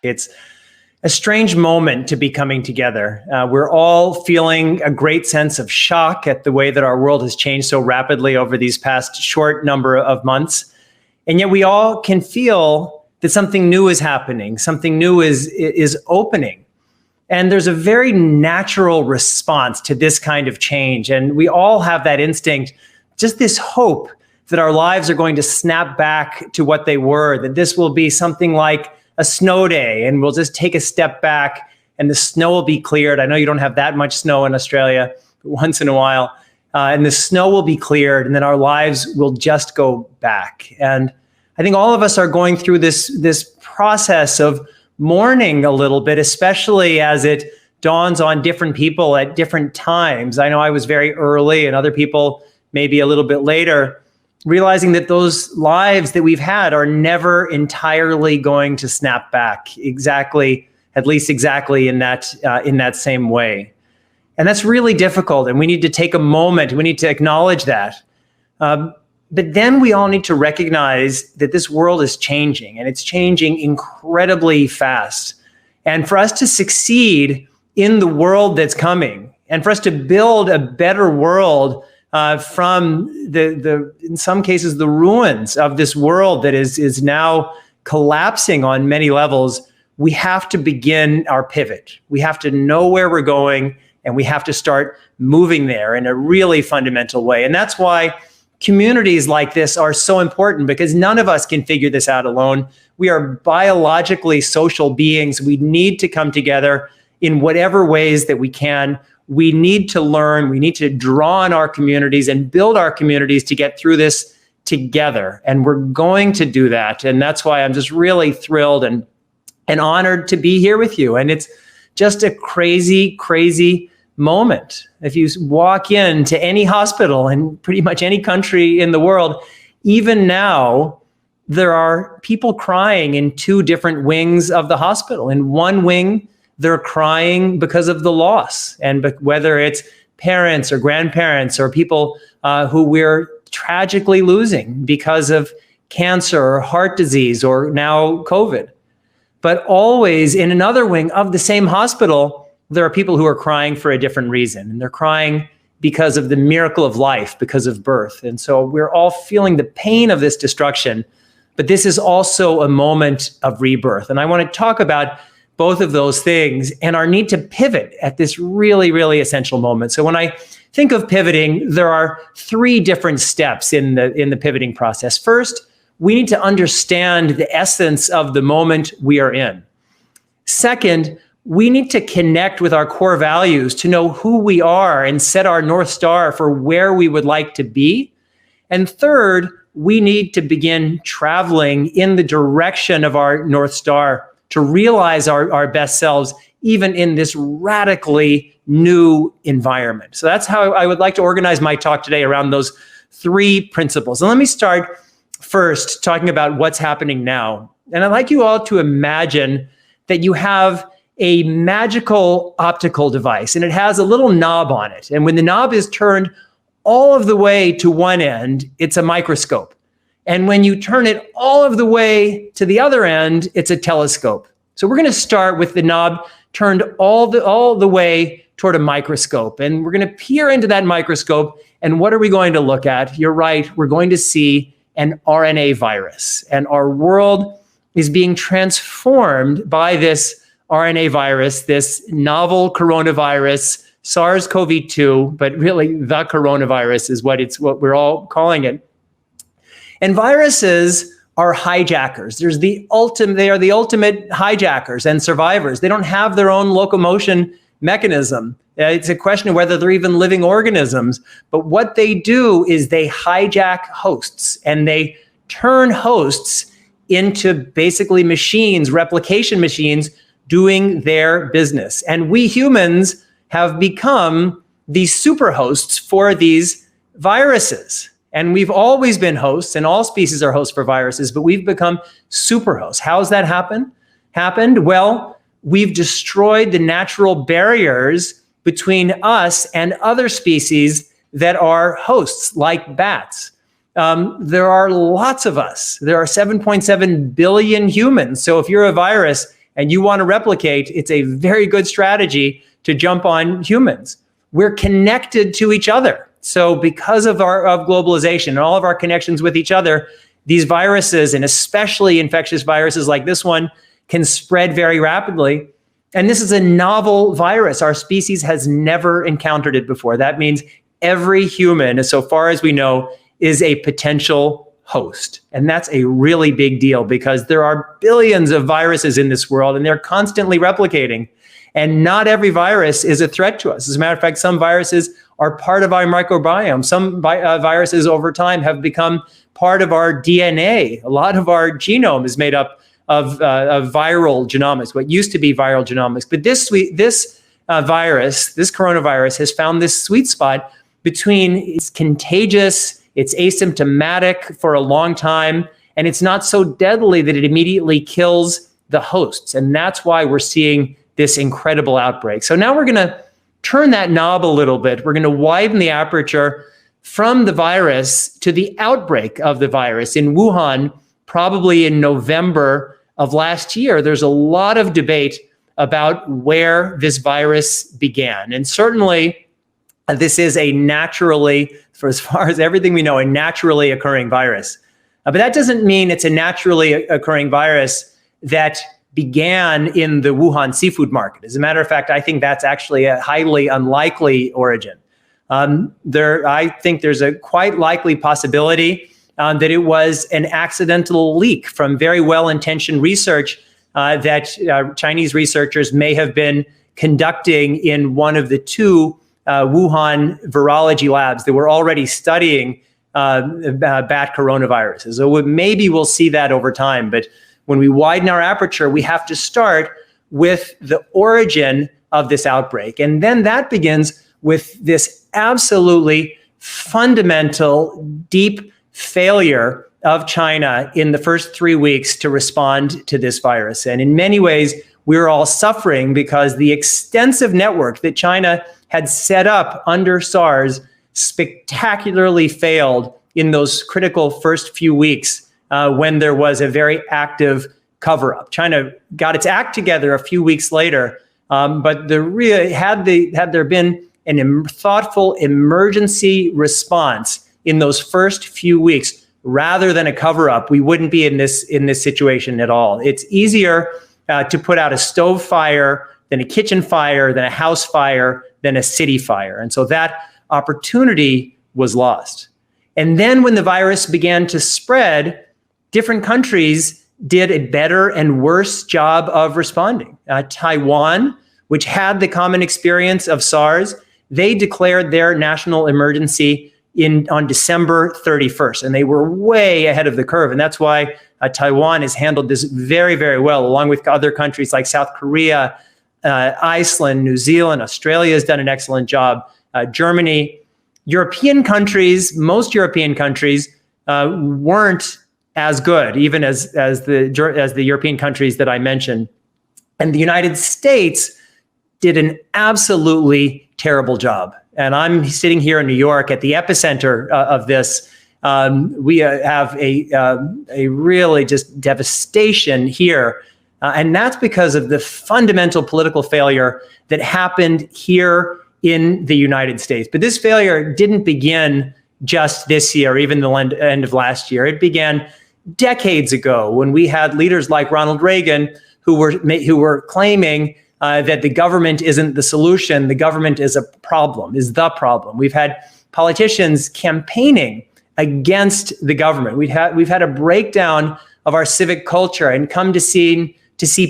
It's a strange moment to be coming together. We're all feeling a great sense of shock at the way that our world has changed so rapidly over these past short number of months. And yet we all can feel that something new is happening, something new is opening. And there's a very natural response to this kind of change. And we all have that instinct, just this hope that our lives are going to snap back to what they were, that this will be something like a snow day and we'll just take a step back and the snow will be cleared. I know you don't have that much snow in Australia, but once in a while, and the snow will be cleared and then our lives will just go back. And I think all of us are going through this process of mourning a little bit, especially as it dawns on different people at different times. I know I was very early and other people maybe a little bit later, realizing that those lives that we've had are never entirely going to snap back at least exactly in that same way. And that's really difficult. And we need to take a moment. We need to acknowledge that. But then we all need to recognize that this world is changing and it's changing incredibly fast. And for us to succeed in the world that's coming and for us to build a better world from in some cases, the ruins of this world that is now collapsing on many levels, we have to begin our pivot. We have to know where we're going and we have to start moving there in a really fundamental way. And that's why communities like this are so important, because none of us can figure this out alone. We are biologically social beings. We need to come together in whatever ways that we can. We need to learn, we need to draw on our communities and build our communities to get through this together. And we're going to do that. And that's why I'm just really thrilled and honored to be here with you. And it's just a crazy, crazy moment. If you walk into any hospital in pretty much any country in the world, even now, there are people crying in two different wings of the hospital. In one wing, they're crying because of the loss, and whether it's parents or grandparents or people who we're tragically losing because of cancer or heart disease or now COVID. But always in another wing of the same hospital, there are people who are crying for a different reason. And they're crying because of the miracle of life, because of birth. And so we're all feeling the pain of this destruction, but this is also a moment of rebirth. And I want to talk about both of those things and our need to pivot at this really, really essential moment. So when I think of pivoting, there are three different steps in the pivoting process. First, we need to understand the essence of the moment we are in. Second, we need to connect with our core values to know who we are and set our North Star for where we would like to be. And third, we need to begin traveling in the direction of our North Star to realize our best selves, even in this radically new environment. So that's how I would like to organize my talk today, around those three principles. And let me start first talking about what's happening now. And I'd like you all to imagine that you have a magical optical device, and it has a little knob on it. And when the knob is turned all of the way to one end, it's a microscope. And when you turn it all of the way to the other end, it's a telescope. So we're going to start with the knob turned all the way toward a microscope. And we're going to peer into that microscope. And what are we going to look at? You're right. We're going to see an RNA virus. And our world is being transformed by this RNA virus, this novel coronavirus, SARS-CoV-2, but really the coronavirus is what we're all calling it. And viruses are hijackers. They are the ultimate hijackers and survivors. They don't have their own locomotion mechanism. It's a question of whether they're even living organisms. But what they do is they hijack hosts, and they turn hosts into basically machines, replication machines, doing their business. And we humans have become the super hosts for these viruses. And we've always been hosts, and all species are hosts for viruses, but we've become super hosts. How's that happened? Well, we've destroyed the natural barriers between us and other species that are hosts, like bats. There are lots of us. There are 7.7 billion humans. So if you're a virus and you want to replicate, it's a very good strategy to jump on humans. We're connected to each other. So because of globalization and all of our connections with each other, these viruses, and especially infectious viruses like this one, can spread very rapidly. And this is a novel virus. Our species has never encountered it before. That means every human, as so far as we know, is a potential host. And that's a really big deal because there are billions of viruses in this world and they're constantly replicating. And not every virus is a threat to us. As a matter of fact, some viruses are part of our microbiome. Some viruses over time have become part of our DNA. A lot of our genome is made up of viral genomics, what used to be viral genomics. But this virus, this coronavirus, has found this sweet spot between it's contagious, it's asymptomatic for a long time, and it's not so deadly that it immediately kills the hosts. And that's why we're seeing this incredible outbreak. So now we're going to turn that knob a little bit. We're going to widen the aperture from the virus to the outbreak of the virus in Wuhan, probably in November of last year. There's a lot of debate about where this virus began. And certainly, this is a naturally, for as far as everything we know, a naturally occurring virus. But that doesn't mean it's a naturally occurring virus that began in the Wuhan seafood market. As a matter of fact, I think that's actually a highly unlikely origin. I think there's a quite likely possibility that it was an accidental leak from very well-intentioned research that Chinese researchers may have been conducting in one of the two Wuhan virology labs that were already studying bat coronaviruses. So maybe we'll see that over time. But when we widen our aperture, we have to start with the origin of this outbreak. And then that begins with this absolutely fundamental, deep failure of China in the first 3 weeks to respond to this virus. And in many ways, we're all suffering because the extensive network that China had set up under SARS spectacularly failed in those critical first few weeks when there was a very active cover-up. China got its act together a few weeks later, but had there been a thoughtful emergency response in those first few weeks rather than a cover-up, we wouldn't be in this situation at all. It's easier to put out a stove fire than a kitchen fire, than a house fire, than a city fire. And so that opportunity was lost. And then when the virus began to spread, different countries did a better and worse job of responding. Taiwan, which had the common experience of SARS, they declared their national emergency on December 31st, and they were way ahead of the curve. And that's why Taiwan has handled this very, very well, along with other countries like South Korea, Iceland, New Zealand. Australia has done an excellent job. Germany, European countries, most European countries weren't as good, even as the European countries that I mentioned. And the United States did an absolutely terrible job. And I'm sitting here in New York at the epicenter of this. We have a really just devastation here. And that's because of the fundamental political failure that happened here in the United States. But this failure didn't begin just this year, even the end of last year. It began decades ago when we had leaders like Ronald Reagan who were claiming that the government isn't the solution, the government is the problem. We've had politicians campaigning against the government. We've had a breakdown of our civic culture and come to see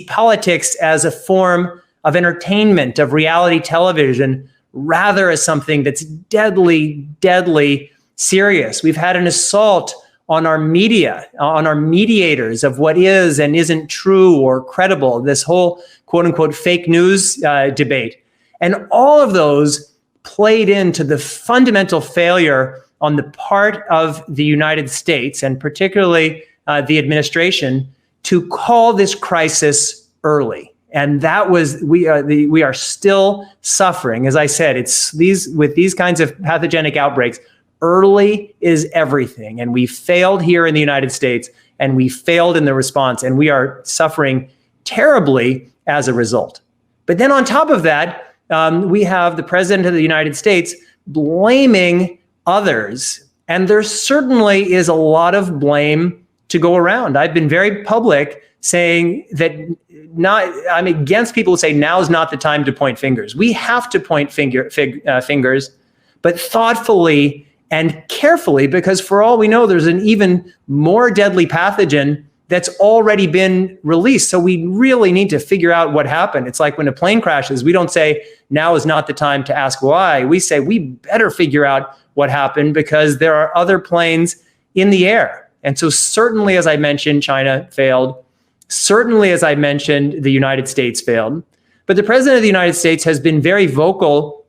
politics as a form of entertainment, of reality television, rather as something that's deadly, deadly serious. We've had an assault on our media, on our mediators of what is and isn't true or credible, this whole quote unquote fake news debate. And all of those played into the fundamental failure on the part of the United States and particularly the administration to call this crisis early. And that was, we are still suffering. As I said, with these kinds of pathogenic outbreaks, early is everything. And we failed here in the United States and we failed in the response, and we are suffering terribly as a result. But then on top of that, we have the President of the United States blaming others. And there certainly is a lot of blame to go around. I've been very public saying that I'm against people who say now is not the time to point fingers. We have to point fingers, but thoughtfully and carefully, because for all we know, there's an even more deadly pathogen that's already been released. So we really need to figure out what happened. It's like when a plane crashes, we don't say now is not the time to ask why. We say we better figure out what happened because there are other planes in the air. And so certainly, as I mentioned, China failed. Certainly, as I mentioned, the United States failed. But the President of the United States has been very vocal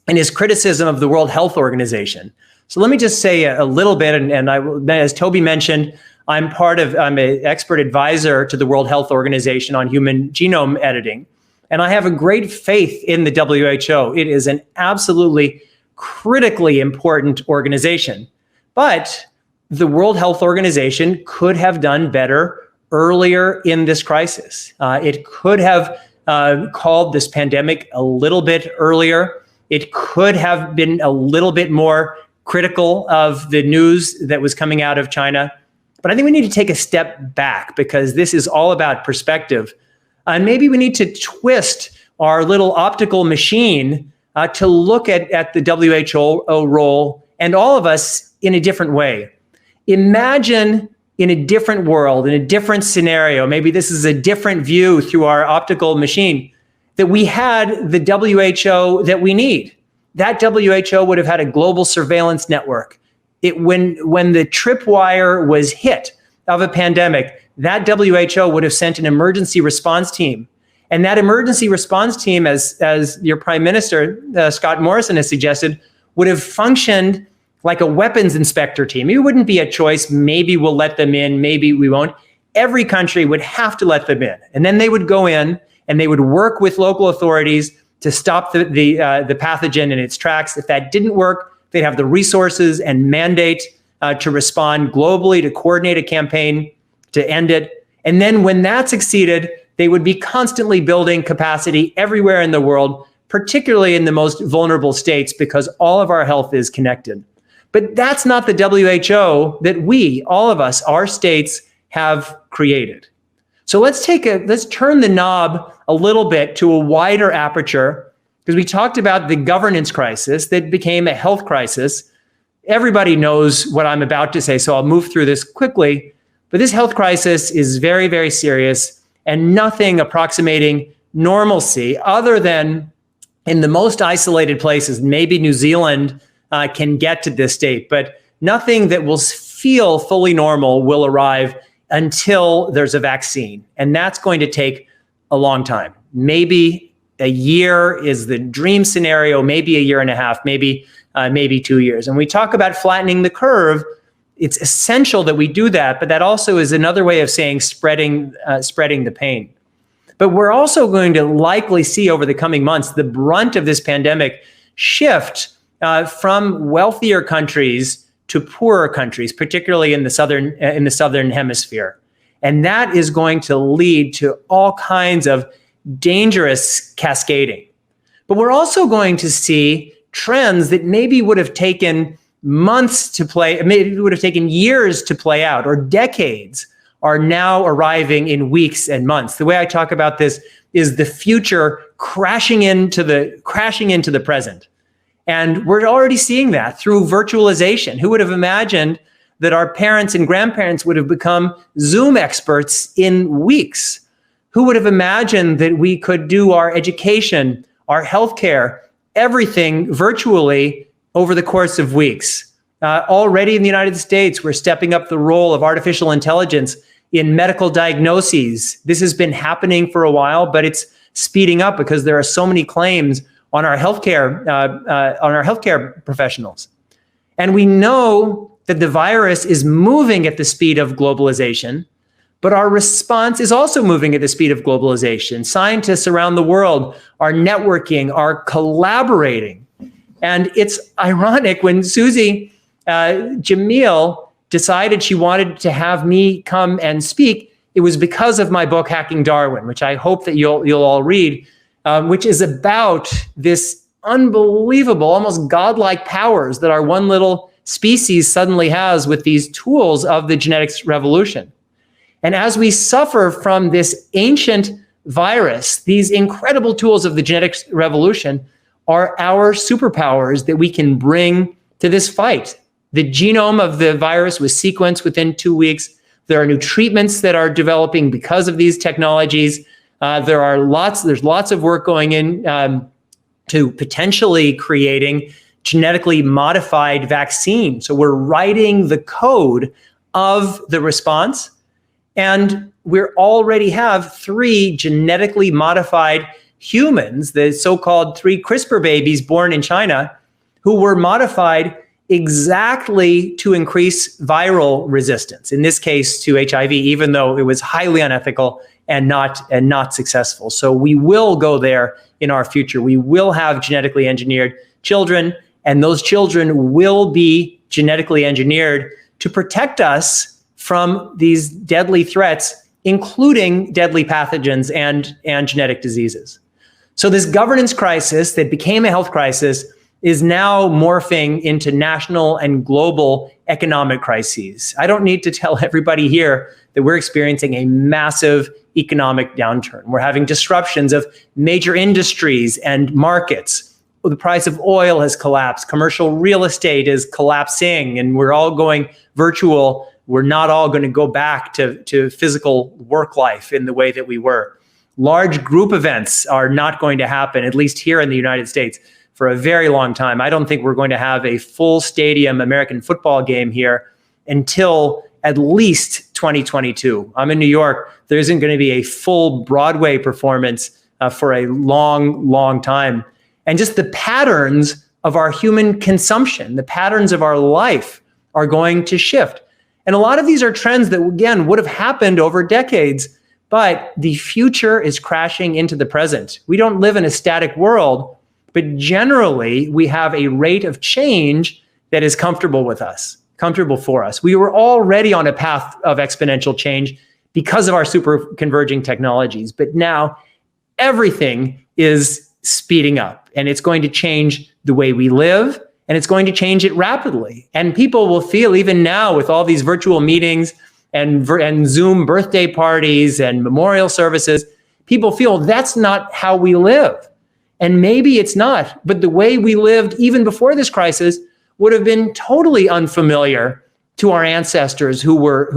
in his criticism of the World Health Organization. So let me just say a little bit, and as Toby mentioned, I'm an expert advisor to the World Health Organization on human genome editing. And I have a great faith in the WHO. It is an absolutely critically important organization. But the World Health Organization could have done better earlier in this crisis. It could have called this pandemic a little bit earlier. It could have been a little bit more critical of the news that was coming out of China. But I think we need to take a step back because this is all about perspective. And maybe we need to twist our little optical machine to look at the WHO role and all of us in a different way. Imagine in a different world, in a different scenario, maybe this is a different view through our optical machine, that we had the WHO that we need. That WHO would have had a global surveillance network. When the tripwire was hit of a pandemic, that WHO would have sent an emergency response team. And that emergency response team, as your Prime Minister, Scott Morrison, has suggested, would have functioned like a weapons inspector team. It wouldn't be a choice. Maybe we'll let them in, maybe we won't. Every country would have to let them in. And then they would go in and they would work with local authorities to stop the pathogen in its tracks. If that didn't work, they'd have the resources and mandate to respond globally, to coordinate a campaign to end it. And then when that succeeded, they would be constantly building capacity everywhere in the world, particularly in the most vulnerable states, because all of our health is connected. But that's not the WHO that we, all of us, our states, have created. So let's turn the knob a little bit to a wider aperture, because we talked about the governance crisis that became a health crisis. Everybody knows what I'm about to say, so I'll move through this quickly. But this health crisis is very, very serious, and nothing approximating normalcy other than in the most isolated places, maybe New Zealand can get to this state, but nothing that will feel fully normal will arrive until there's a vaccine. And that's going to take a long time. Maybe a year is the dream scenario, maybe a year and a half, maybe 2 years. And we talk about flattening the curve. It's essential that we do that, but that also is another way of saying spreading the pain. But we're also going to likely see over the coming months the brunt of this pandemic shift from wealthier countries to poorer countries, particularly in the southern hemisphere. And that is going to lead to all kinds of dangerous cascading. But we're also going to see trends that maybe would have taken months to play, maybe would have taken years to play out, or decades, are now arriving in weeks and months. The way I talk about this is the future crashing into the present. And we're already seeing that through virtualization. Who would have imagined that our parents and grandparents would have become Zoom experts in weeks? Who would have imagined that we could do our education, our healthcare, everything virtually over the course of weeks? Already in the United States, we're stepping up the role of artificial intelligence in medical diagnoses. This has been happening for a while, but it's speeding up because there are so many claims on our healthcare professionals. And we know that the virus is moving at the speed of globalization, but our response is also moving at the speed of globalization. Scientists around the world are networking, are collaborating. And it's ironic when Susie Jamil decided she wanted to have me come and speak, it was because of my book, Hacking Darwin, which I hope that you'll all read, which is about this unbelievable, almost godlike powers that our one little species suddenly has with these tools of the genetics revolution. And as we suffer from this ancient virus, these incredible tools of the genetics revolution are our superpowers that we can bring to this fight. The genome of the virus was sequenced within 2 weeks. There are new treatments that are developing because of these technologies. There's lots of work going in to potentially creating genetically modified vaccine. So we're writing the code of the response. And we already have 3 genetically modified humans, the so-called 3 CRISPR babies born in China, who were modified exactly to increase viral resistance, in this case to HIV, even though it was highly unethical and not successful. So we will go there in our future. We will have genetically engineered children, and those children will be genetically engineered to protect us from these deadly threats, including deadly pathogens and genetic diseases. So this governance crisis that became a health crisis is now morphing into national and global economic crises. I don't need to tell everybody here that we're experiencing a massive economic downturn. We're having disruptions of major industries and markets. The price of oil has collapsed. Commercial real estate is collapsing, and we're all going virtual. We're not all going to go back to physical work life in the way that we were. Large group events are not going to happen, at least here in the United States, for a very long time. I don't think we're going to have a full stadium American football game here until at least 2022. I'm in New York. There isn't going to be a full Broadway performance for a long, long time. And just the patterns of our human consumption, the patterns of our life are going to shift. And a lot of these are trends that, again, would have happened over decades, but the future is crashing into the present. We don't live in a static world, but generally we have a rate of change that is comfortable with us, comfortable for us. We were already on a path of exponential change because of our super converging technologies, but now everything is speeding up, and it's going to change the way we live, and it's going to change it rapidly. And people will feel, even now with all these virtual meetings and Zoom birthday parties and memorial services, people feel that's not how we live. And maybe it's not, but the way we lived even before this crisis would have been totally unfamiliar to our ancestors who were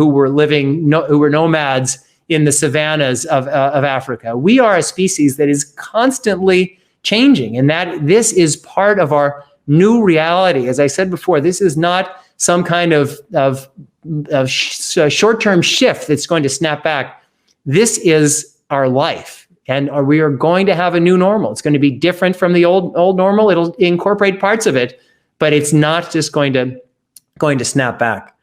nomads in the savannas of Africa. We are a species that is constantly changing, and that this is part of our new reality. As I said before, this is not some kind of short-term shift that's going to snap back. This is our life, and we are going to have a new normal. It's going to be different from the old normal. It'll incorporate parts of it, but it's not just going to snap back.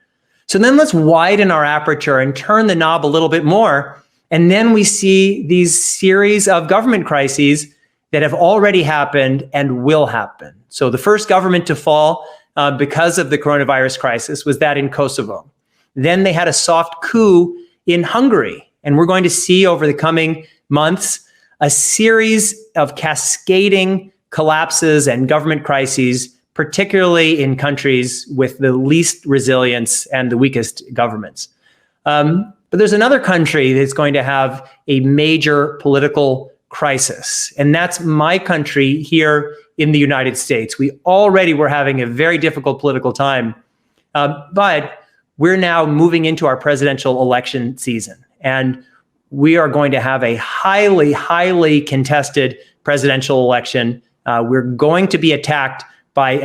So then let's widen our aperture and turn the knob a little bit more, and then we see these series of government crises that have already happened and will happen. So the first government to fall because of the coronavirus crisis was that in Kosovo. Then they had a soft coup in Hungary. And we're going to see over the coming months a series of cascading collapses and government crises, particularly in countries with the least resilience and the weakest governments. But there's another country that's going to have a major political crisis, and that's my country here in the United States. We already were having a very difficult political time, but we're now moving into our presidential election season, and we are going to have a highly, highly contested presidential election. We're going to be attacked by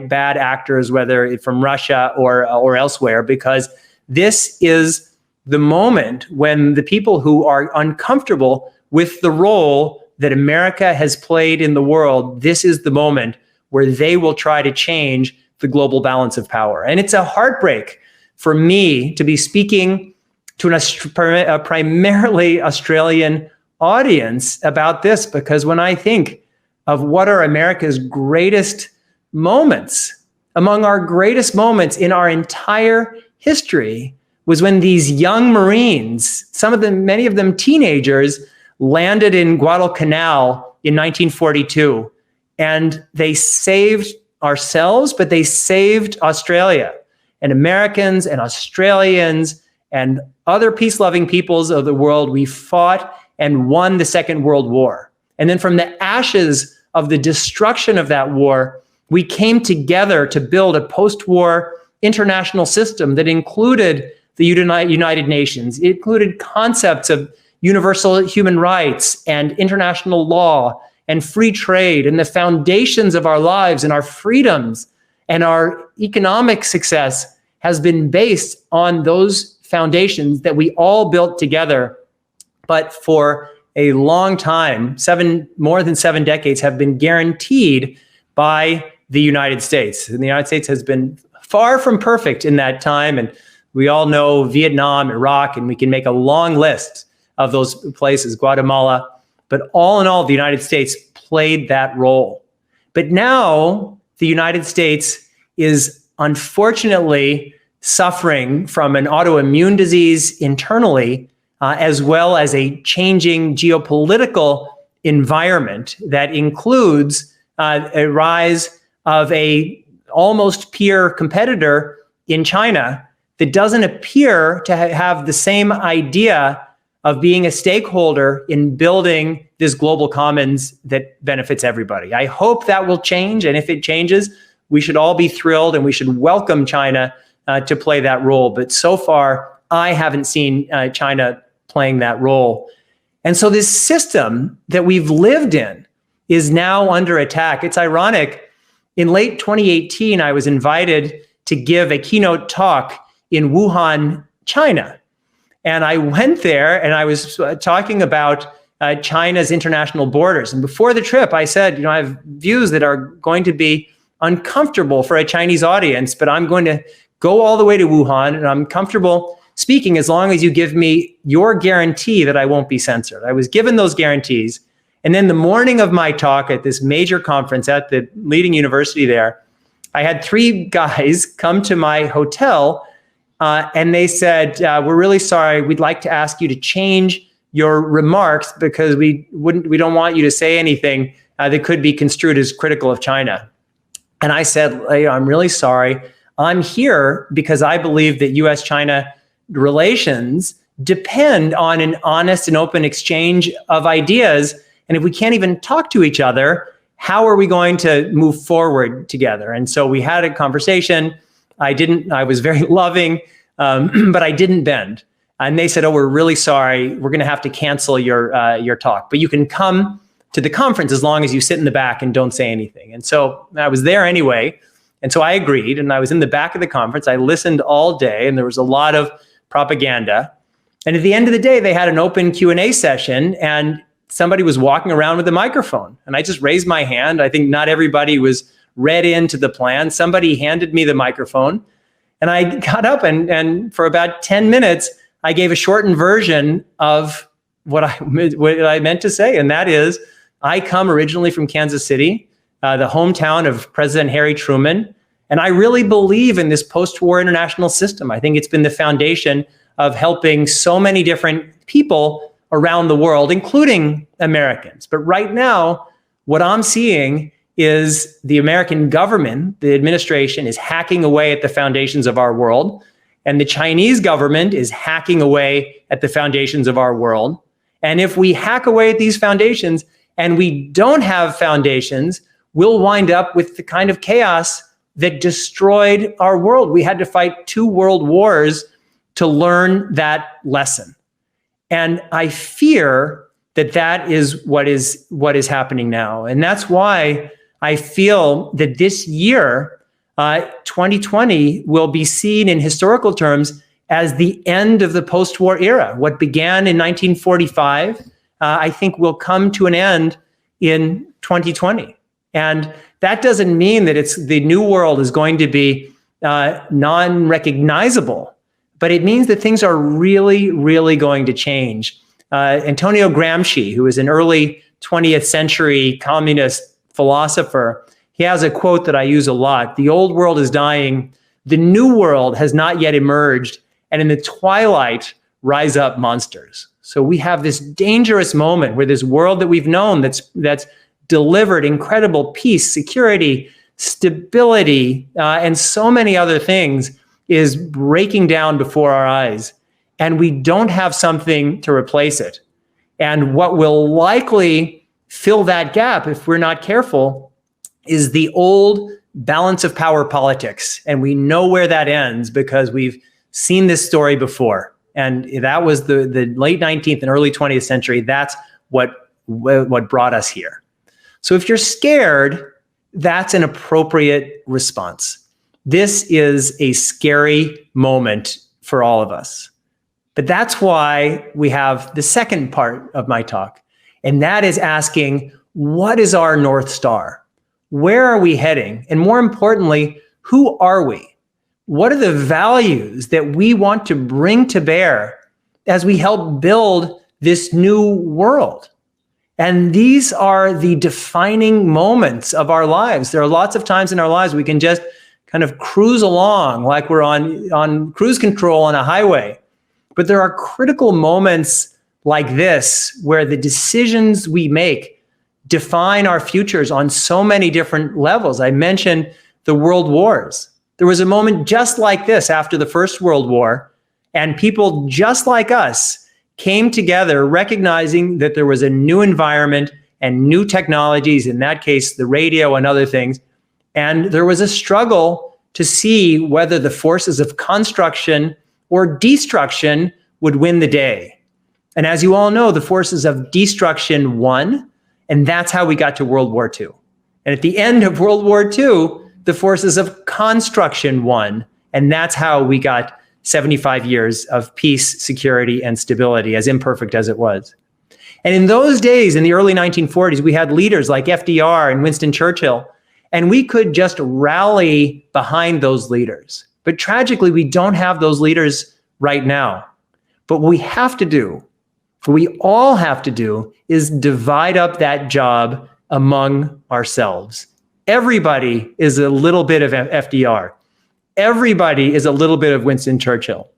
bad actors, whether from Russia or elsewhere, because this is the moment when the people who are uncomfortable with the role that America has played in the world, this is the moment where they will try to change the global balance of power. And it's a heartbreak for me to be speaking to a primarily Australian audience about this, because when I think of what are America's greatest moments, among our greatest moments in our entire history, was when these young Marines, many of them teenagers, landed in Guadalcanal in 1942. And they saved ourselves, but they saved Australia. And Americans and Australians and other peace-loving peoples of the world, we fought and won the Second World War. And then from the ashes of the destruction of that war, we came together to build a post-war international system that included the United Nations. It included concepts of universal human rights and international law and free trade and the foundations of our lives and our freedoms and our economic success has been based on those foundations that we all built together, but for a long time, more than 7 decades, have been guaranteed by the United States. And the United States has been far from perfect in that time. And we all know Vietnam, Iraq, and we can make a long list of those places, Guatemala. But all in all, the United States played that role. But now the United States is unfortunately suffering from an autoimmune disease internally, as well as a changing geopolitical environment that includes a rise of a almost peer competitor in China that doesn't appear to have the same idea of being a stakeholder in building this global commons that benefits everybody. I hope that will change, and if it changes, we should all be thrilled and we should welcome China to play that role. But so far, I haven't seen China playing that role. And so this system that we've lived in is now under attack. It's ironic. In late 2018, I was invited to give a keynote talk in Wuhan, China. And I went there and I was talking about China's international borders. And before the trip, I said, I have views that are going to be uncomfortable for a Chinese audience, but I'm going to go all the way to Wuhan and I'm comfortable speaking as long as you give me your guarantee that I won't be censored. I was given those guarantees. And then the morning of my talk at this major conference at the leading university there, I had 3 guys come to my hotel and they said, we're really sorry. We'd like to ask you to change your remarks because we don't want you to say anything that could be construed as critical of China. And I said, I'm really sorry. I'm here because I believe that US-China relations depend on an honest and open exchange of ideas. And if we can't even talk to each other, how are we going to move forward together? And so we had a conversation. I was very loving, but I didn't bend. And they said, oh, we're really sorry. We're going to have to cancel your talk, but you can come to the conference as long as you sit in the back and don't say anything. And so I was there anyway. And so I agreed, and I was in the back of the conference. I listened all day, and there was a lot of propaganda. And at the end of the day, they had an open Q&A session, and somebody was walking around with a microphone. And I just raised my hand. I think not everybody was read into the plan. Somebody handed me the microphone, and I got up, and for about 10 minutes, I gave a shortened version of what I meant to say, and that is, I come originally from Kansas City, the hometown of President Harry Truman, and I really believe in this post-war international system. I think it's been the foundation of helping so many different people around the world, including Americans. But right now, what I'm seeing is the American government, the administration, is hacking away at the foundations of our world, and the Chinese government is hacking away at the foundations of our world. And if we hack away at these foundations and we don't have foundations, we'll wind up with the kind of chaos that destroyed our world. We had to fight 2 world wars to learn that lesson. And I fear that that is what is happening now. And that's why I feel that this year, 2020, will be seen in historical terms as the end of the post-war era. What began in 1945, I think will come to an end in 2020. And that doesn't mean that the new world is going to be non-recognizable, but it means that things are really, really going to change. Antonio Gramsci, who is an early 20th century communist philosopher, he has a quote that I use a lot. The old world is dying. The new world has not yet emerged, and in the twilight rise up monsters. So we have this dangerous moment where this world that we've known that's delivered incredible peace, security, stability, and so many other things is breaking down before our eyes, and we don't have something to replace it. And what will likely fill that gap, if we're not careful, is the old balance of power politics. And we know where that ends because we've seen this story before. And that was the late 19th and early 20th century. That's what brought us here. So if you're scared, that's an appropriate response. This is a scary moment for all of us. But that's why we have the second part of my talk, and that is asking, what is our North Star? Where are we heading? And more importantly, who are we? What are the values that we want to bring to bear as we help build this new world? And these are the defining moments of our lives. There are lots of times in our lives we can just kind of cruise along like we're on cruise control on a highway. But there are critical moments like this where the decisions we make define our futures on so many different levels. I mentioned the world wars. There was a moment just like this after the First World War, and people just like us came together recognizing that there was a new environment and new technologies, in that case, the radio and other things. And there was a struggle to see whether the forces of construction or destruction would win the day. And as you all know, the forces of destruction won, and that's how we got to World War II. And at the end of World War II, the forces of construction won, and that's how we got 75 years of peace, security, and stability, as imperfect as it was. And in those days, in the early 1940s, we had leaders like FDR and Winston Churchill, and we could just rally behind those leaders. But tragically, we don't have those leaders right now. But what we have to do, what we all have to do, is divide up that job among ourselves. Everybody is a little bit of FDR. Everybody is a little bit of Winston Churchill.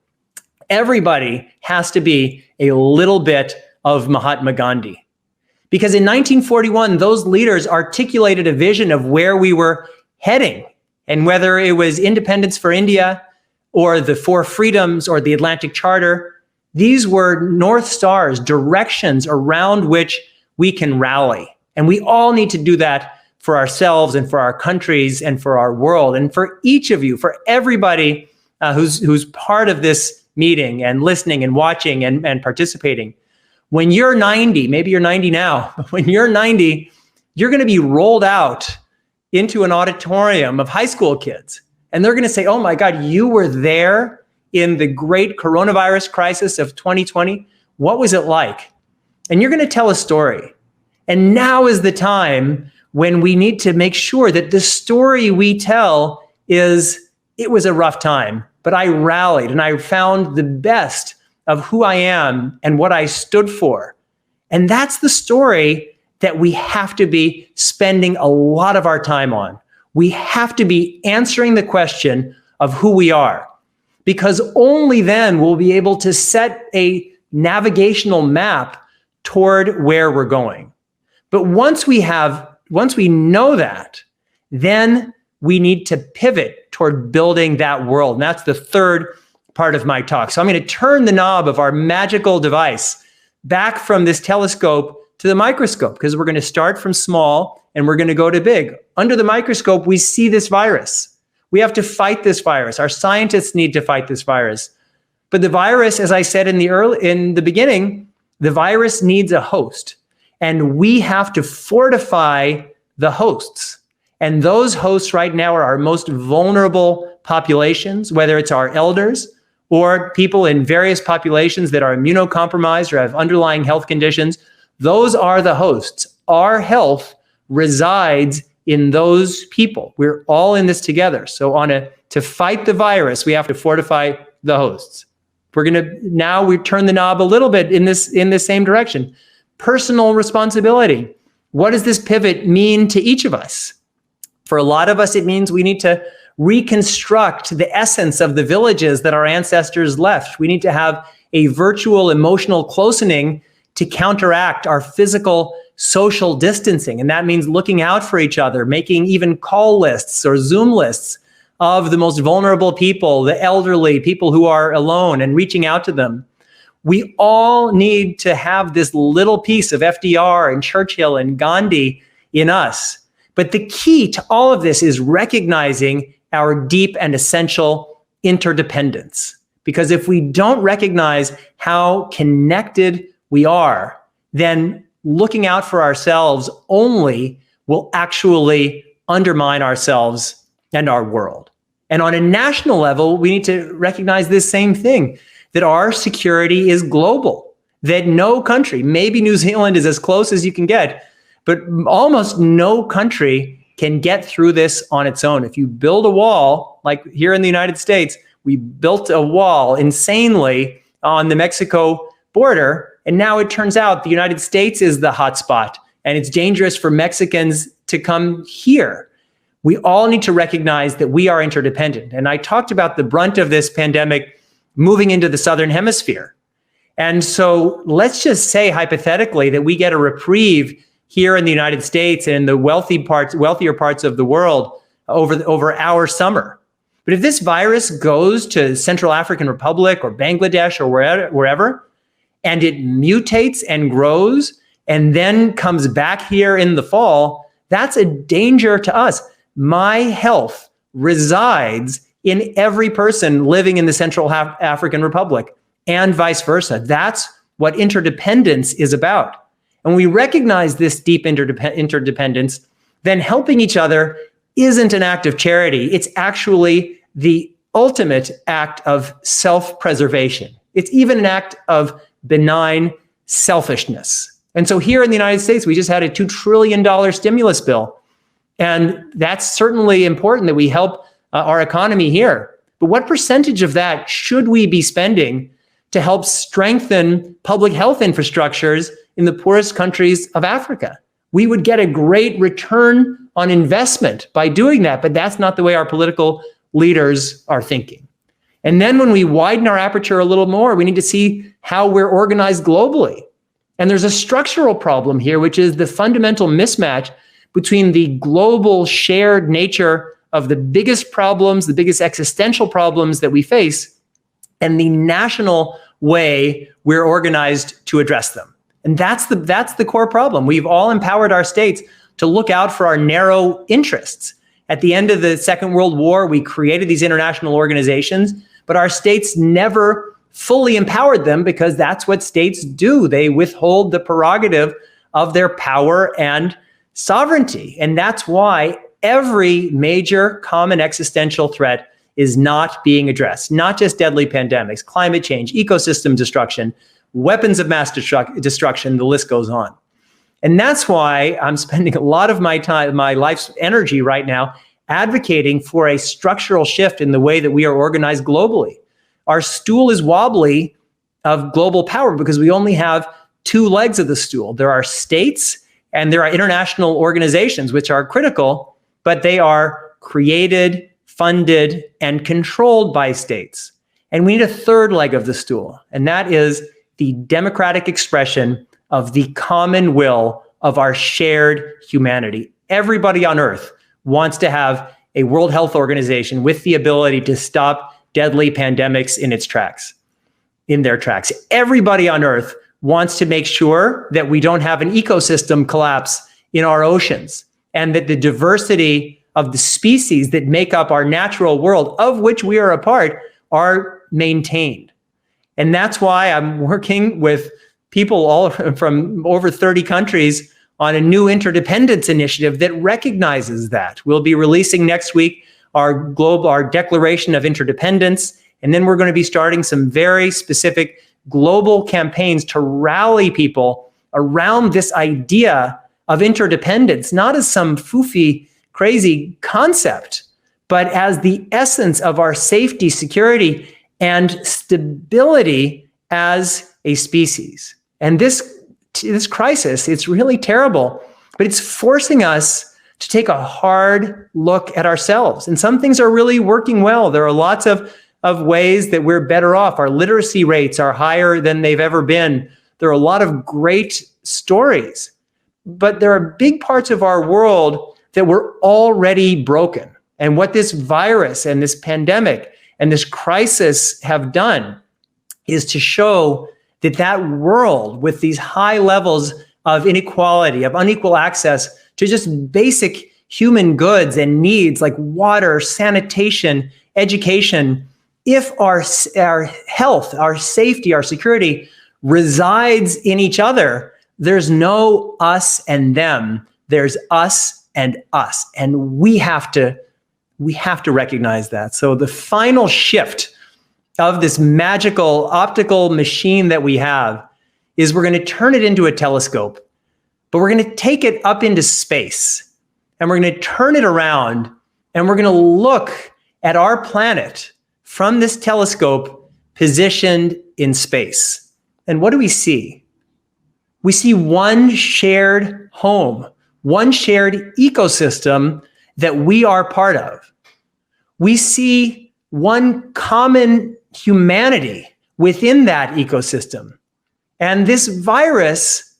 Everybody has to be a little bit of Mahatma Gandhi. Because in 1941, those leaders articulated a vision of where we were heading. And whether it was independence for India or the Four Freedoms or the Atlantic Charter, these were North Stars, directions around which we can rally. And we all need to do that for ourselves and for our countries and for our world. And for each of you, for everybody who's part of this meeting and listening and watching and participating, when you're 90, maybe you're 90 now, but when you're 90, you're going to be rolled out into an auditorium of high school kids. And they're going to say, oh my God, you were there in the great coronavirus crisis of 2020. What was it like? And you're going to tell a story. And now is the time when we need to make sure that the story we tell is, it was a rough time, but I rallied and I found the best of who I am and what I stood for. And that's the story that we have to be spending a lot of our time on. We have to be answering the question of who we are, because only then we'll be able to set a navigational map toward where we're going. But once we know that, then we need to pivot toward building that world. And that's the third part of my talk. So I'm going to turn the knob of our magical device back from this telescope to the microscope, because we're going to start from small and we're going to go to big. Under the microscope, we see this virus. We have to fight this virus. Our scientists need to fight this virus. But the virus, as I said in the beginning, the virus needs a host. And we have to fortify the hosts. And those hosts right now are our most vulnerable populations, whether it's our elders or people in various populations that are immunocompromised or have underlying health conditions. Those are the hosts. Our health resides in those people. We're all in this together. So to fight the virus, we have to fortify the hosts. Now we turn the knob a little bit in this same direction. Personal responsibility. What does this pivot mean to each of us? For a lot of us, it means we need to reconstruct the essence of the villages that our ancestors left. We need to have a virtual emotional closening to counteract our physical social distancing. And that means looking out for each other, making even call lists or Zoom lists of the most vulnerable people, the elderly, people who are alone, and reaching out to them. We all need to have this little piece of FDR and Churchill and Gandhi in us. But the key to all of this is recognizing our deep and essential interdependence. Because if we don't recognize how connected we are, then looking out for ourselves only will actually undermine ourselves and our world. And on a national level, we need to recognize this same thing, that our security is global, that no country, maybe New Zealand is as close as you can get, but almost no country can get through this on its own. If you build a wall, like here in the United States, we built a wall insanely on the Mexico border, and now it turns out the United States is the hotspot, and it's dangerous for Mexicans to come here. We all need to recognize that we are interdependent. And I talked about the brunt of this pandemic moving into the Southern Hemisphere. And so let's just say hypothetically that we get a reprieve here in the United States and in the wealthier parts of the world over our summer. But if this virus goes to Central African Republic or Bangladesh or wherever, and it mutates and grows and then comes back here in the fall, that's a danger to us. My health resides in every person living in the Central African Republic and vice versa. That's what interdependence is about. And when we recognize this deep interdependence, then helping each other isn't an act of charity. It's actually the ultimate act of self-preservation. It's even an act of benign selfishness. And so here in the United States, we just had a $2 trillion stimulus bill. And that's certainly important that we help our economy here. But what percentage of that should we be spending to help strengthen public health infrastructures in the poorest countries of Africa? We would get a great return on investment by doing that, but that's not the way our political leaders are thinking. And then when we widen our aperture a little more, we need to see how we're organized globally. And there's a structural problem here, which is the fundamental mismatch between the global shared nature of the biggest problems, the biggest existential problems that we face, and the national way we're organized to address them. And that's the core problem. We've all empowered our states to look out for our narrow interests. At the end of the Second World War, we created these international organizations, but our states never fully empowered them because that's what states do. They withhold the prerogative of their power and sovereignty. And that's why every major common existential threat is not being addressed. Not just deadly pandemics, climate change, ecosystem destruction, weapons of mass destruction, the list goes on. And that's why I'm spending a lot of my time, my life's energy right now, advocating for a structural shift in the way that we are organized globally. Our stool is wobbly of global power because we only have two legs of the stool. There are states and there are international organizations, which are critical, but they are created, funded, and controlled by states. And we need a third leg of the stool, and that is the democratic expression of the common will of our shared humanity. Everybody on Earth wants to have a World Health Organization with the ability to stop deadly pandemics in their tracks. Everybody on Earth wants to make sure that we don't have an ecosystem collapse in our oceans, and that the diversity of the species that make up our natural world, of which we are a part, are maintained. And that's why I'm working with people all from over 30 countries on a new interdependence initiative that recognizes that. We'll be releasing next week our Declaration of Interdependence, and then we're going to be starting some very specific global campaigns to rally people around this idea of interdependence, not as some foofy, crazy concept, but as the essence of our safety, security, and stability as a species. And this crisis, it's really terrible, but it's forcing us to take a hard look at ourselves. And some things are really working well. There are lots of ways that we're better off. Our literacy rates are higher than they've ever been. There are a lot of great stories, but there are big parts of our world that were already broken. And what this virus and this pandemic and this crisis have done is to show that that world with these high levels of inequality, of unequal access to just basic human goods and needs like water, sanitation, education, if our health, our safety, our security resides in each other, there's no us and them. There's us and us. And we have to recognize that. So the final shift of this magical optical machine that we have is we're going to turn it into a telescope, but we're going to take it up into space and we're going to turn it around and we're going to look at our planet from this telescope positioned in space. And what do we see? We see one shared home, one shared ecosystem that we are part of. We see one common humanity within that ecosystem. And this virus,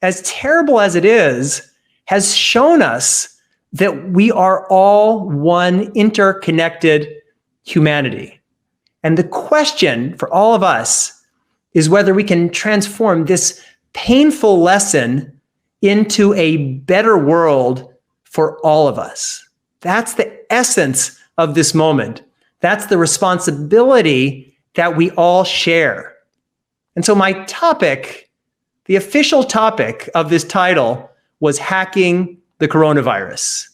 as terrible as it is, has shown us that we are all one interconnected humanity. And the question for all of us is whether we can transform this painful lesson into a better world for all of us. That's the essence of this moment. That's the responsibility that we all share. And so my topic, the official topic of this title, was hacking the coronavirus.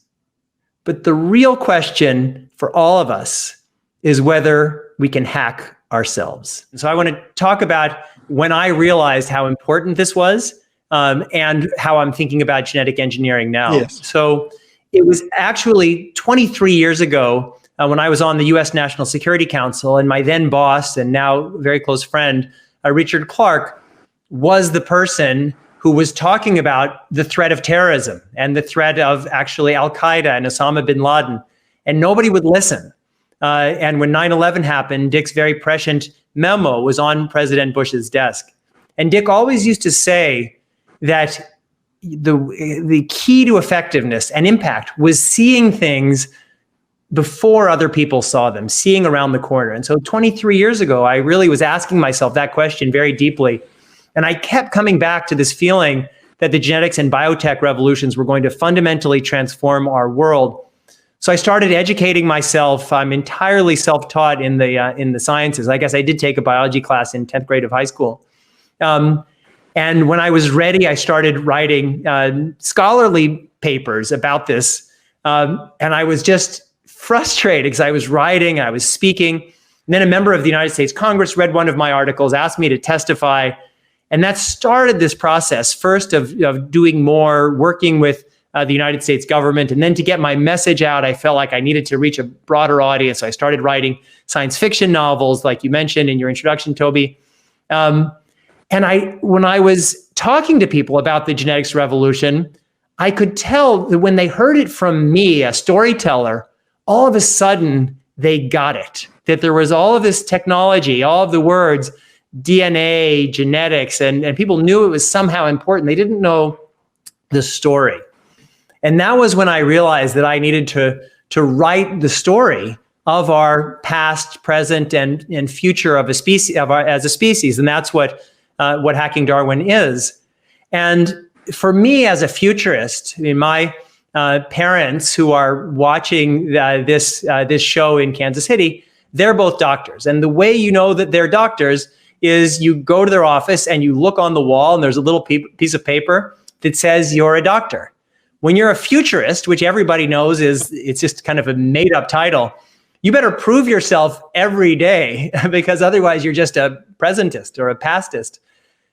But the real question for all of us is whether we can hack ourselves. And so I want to talk about when I realized how important this was and how I'm thinking about genetic engineering now. Yes. So it was actually 23 years ago when I was on the US National Security Council, and my then boss and now very close friend, Richard Clarke, was the person who was talking about the threat of terrorism and the threat of actually Al-Qaeda and Osama bin Laden, and nobody would listen. And when 9/11 happened, Dick's very prescient memo was on President Bush's desk. And Dick always used to say that the key to effectiveness and impact was seeing things before other people saw them, seeing around the corner. And so 23 years ago, I really was asking myself that question very deeply. And I kept coming back to this feeling that the genetics and biotech revolutions were going to fundamentally transform our world. So I started educating myself. I'm entirely self-taught in the sciences. I guess I did take a biology class in 10th grade of high school. And when I was ready, I started writing scholarly papers about this. And I was just frustrated because I was writing, I was speaking. And then a member of the United States Congress read one of my articles, asked me to testify. And that started this process, first of doing more, working with the United States government. And then to get my message out, I felt like I needed to reach a broader audience. So I started writing science fiction novels, like you mentioned in your introduction, Toby. And when I was talking to people about the genetics revolution, I could tell that when they heard it from me, a storyteller, all of a sudden they got it, that there was all of this technology, all of the words, DNA, genetics, and people knew it was somehow important. They didn't know the story. And that was when I realized that I needed to write the story of our past, present, and future of a species, as a species. And that's what Hacking Darwin is. And for me as a futurist, I mean, my parents who are watching this show in Kansas City, they're both doctors. And the way you know that they're doctors is you go to their office and you look on the wall and there's a little piece of paper that says you're a doctor. When you're a futurist, which everybody knows it's just kind of a made up title, you better prove yourself every day because otherwise you're just a presentist or a pastist.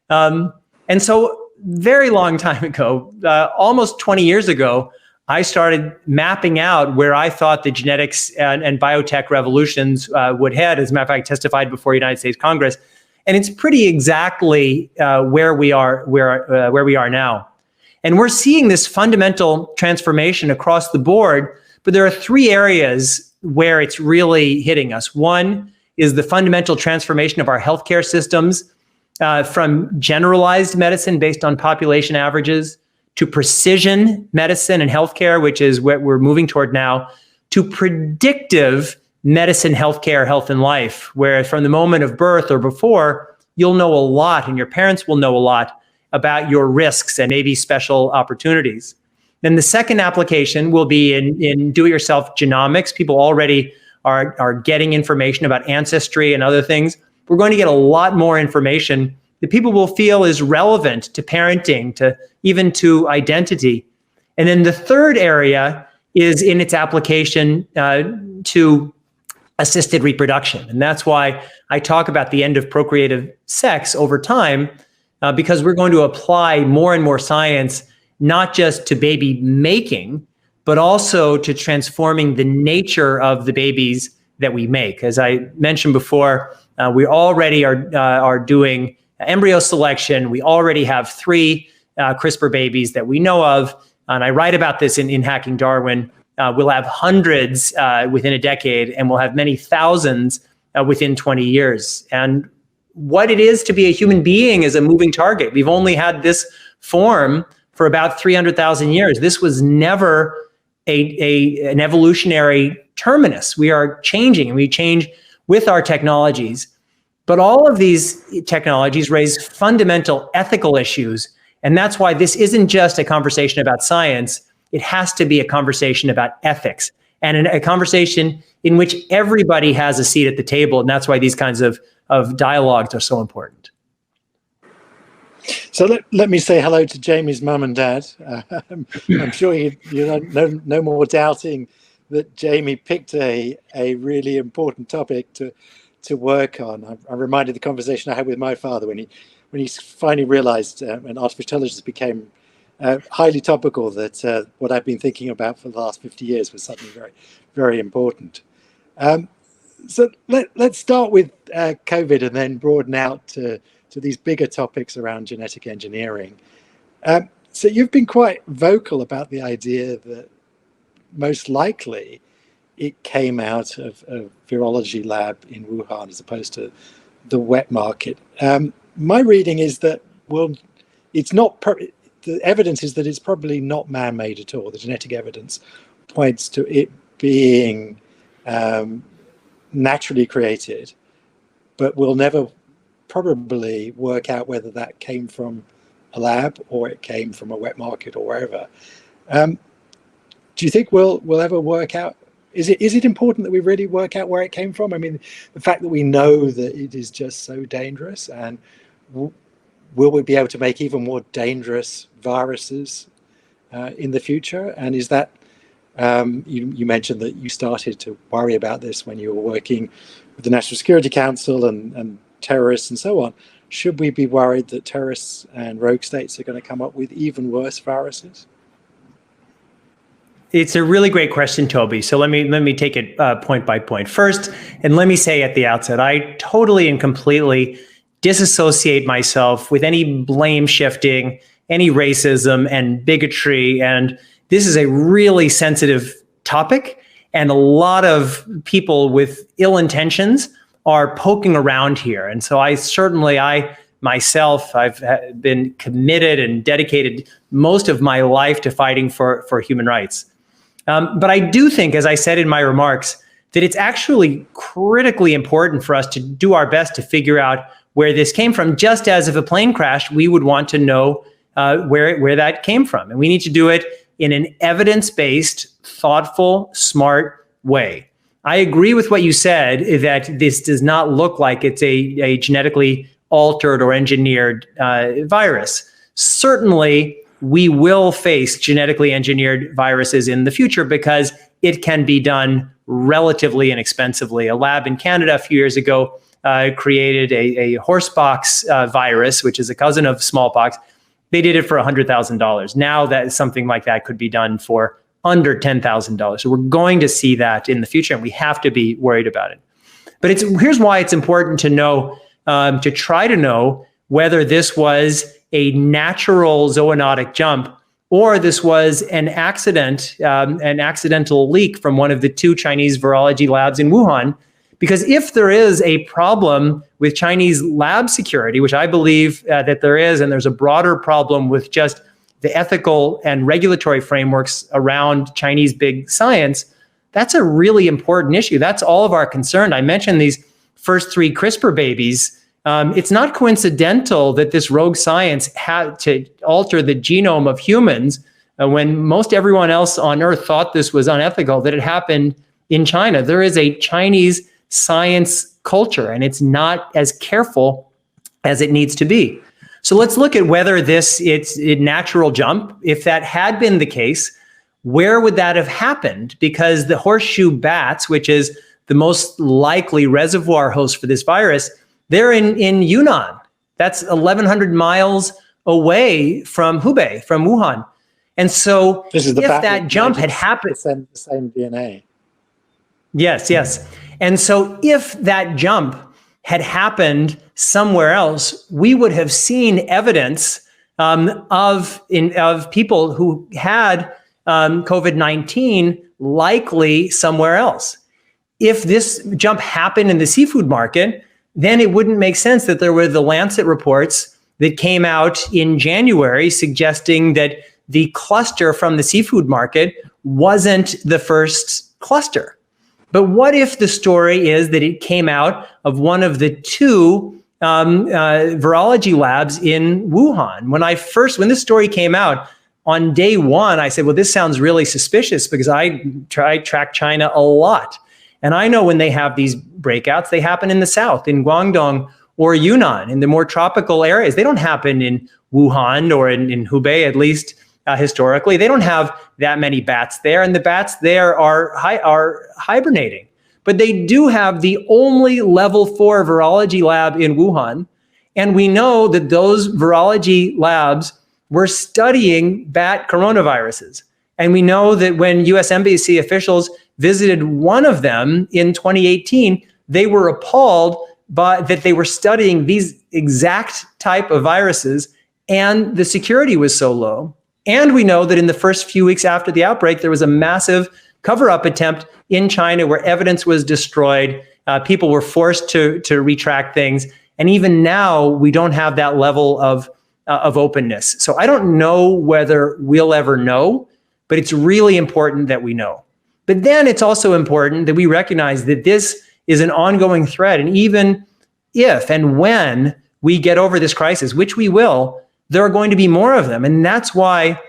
And so very long time ago, almost 20 years ago, I started mapping out where I thought the genetics and biotech revolutions would head. As a matter of fact, I testified before the United States Congress, and it's pretty exactly where we are now. And we're seeing this fundamental transformation across the board, but there are three areas where it's really hitting us. One is the fundamental transformation of our healthcare systems, from generalized medicine based on population averages to precision medicine and healthcare, which is what we're moving toward now, to predictive medicine, healthcare, health and life, where from the moment of birth or before, you'll know a lot and your parents will know a lot about your risks and maybe special opportunities. Then the second application will be in do-it-yourself genomics. People already are getting information about ancestry and other things. We're going to get a lot more information that people will feel is relevant to parenting, to even to identity. And then the third area is in its application to assisted reproduction. And that's why I talk about the end of procreative sex over time, because we're going to apply more and more science, not just to baby making, but also to transforming the nature of the babies that we make. As I mentioned before, we already are doing embryo selection. We already have 3 CRISPR babies that we know of. And I write about this in Hacking Darwin. We'll have hundreds within a decade, and we'll have many thousands within 20 years. And what it is to be a human being is a moving target. We've only had this form for about 300,000 years. This was never an evolutionary terminus. We are changing, and we change with our technologies. But all of these technologies raise fundamental ethical issues. And that's why this isn't just a conversation about science. It has to be a conversation about ethics, and a conversation in which everybody has a seat at the table. And that's why these kinds of dialogues are so important. So let me say hello to Jamie's mum and dad. I'm sure you're no more doubting that Jamie picked a really important topic to work on. I'm reminded of the conversation I had with my father when he finally realized, and artificial intelligence became highly topical, that what I've been thinking about for the last 50 years was something very, very important. So let's start with COVID and then broaden out to these bigger topics around genetic engineering. So you've been quite vocal about the idea that most likely it came out of a virology lab in Wuhan as opposed to the wet market. My reading is that, well, it's not, the evidence is that it's probably not man-made at all. The genetic evidence points to it being naturally created, but we'll never probably work out whether that came from a lab or it came from a wet market or wherever. Do you think we'll ever work out? Is it important that we really work out where it came from? I mean, the fact that we know that it is just so dangerous, and will we be able to make even more dangerous viruses in the future? And is that, you mentioned that you started to worry about this when you were working with the National Security Council and terrorists and so on. Should we be worried that terrorists and rogue states are going to come up with even worse viruses? It's a really great question, Toby. So let me take it point by point. First, and let me say at the outset, I totally and completely disassociate myself with any blame shifting, any racism and bigotry. And this is a really sensitive topic, and a lot of people with ill intentions are poking around here. And so I myself, I've been committed and dedicated most of my life to fighting for human rights. But I do think, as I said in my remarks, that it's actually critically important for us to do our best to figure out where this came from. Just as if a plane crashed, we would want to know where that came from. And we need to do it in an evidence-based, thoughtful, smart way. I agree with what you said, that this does not look like it's a genetically altered or engineered virus. Certainly, we will face genetically engineered viruses in the future because it can be done relatively inexpensively. A lab in Canada a few years ago created a horsepox virus, which is a cousin of smallpox. They did it for $100,000. Now that something like that could be done for under $10,000. So we're going to see that in the future, and we have to be worried about it. But here's why it's important to know, to try to know whether this was a natural zoonotic jump or this was an accident, an accidental leak from one of the 2 Chinese virology labs in Wuhan. Because if there is a problem with Chinese lab security, which I believe that there is, and there's a broader problem with just the ethical and regulatory frameworks around Chinese big science, that's a really important issue. That's all of our concern. I mentioned these first 3 CRISPR babies. It's not coincidental that this rogue science had to alter the genome of humans when most everyone else on Earth thought this was unethical, that it happened in China. There is a Chinese science culture, and it's not as careful as it needs to be. So let's look at whether it's a natural jump. If that had been the case, where would that have happened? Because the horseshoe bats, which is the most likely reservoir host for this virus, they're in Yunnan. That's 1,100 miles away from Hubei, from Wuhan. And so if that jump had happened... The same DNA. Yes. And so if that jump had happened somewhere else, we would have seen evidence of people who had COVID-19 likely somewhere else. If this jump happened in the seafood market, then it wouldn't make sense that there were the Lancet reports that came out in January suggesting that the cluster from the seafood market wasn't the first cluster. But what if the story is that it came out of one of the 2 virology labs in Wuhan? When this story came out, on day 1, I said, well, this sounds really suspicious because I track China a lot. And I know when they have these breakouts, they happen in the south, in Guangdong or Yunnan, in the more tropical areas. They don't happen in Wuhan or in Hubei, at least historically. They don't have that many bats there, and the bats there are hibernating. But they do have the only level 4 virology lab in Wuhan, and we know that those virology labs were studying bat coronaviruses. And we know that when US Embassy officials visited one of them in 2018, they were appalled by that they were studying these exact type of viruses, and the security was so low. And we know that in the first few weeks after the outbreak, there was a massive cover-up attempt in China where evidence was destroyed. People were forced to retract things. And even now, we don't have that level of openness. So I don't know whether we'll ever know, but it's really important that we know. But then it's also important that we recognize that this is an ongoing threat. And even if and when we get over this crisis, which we will, there are going to be more of them. And that's why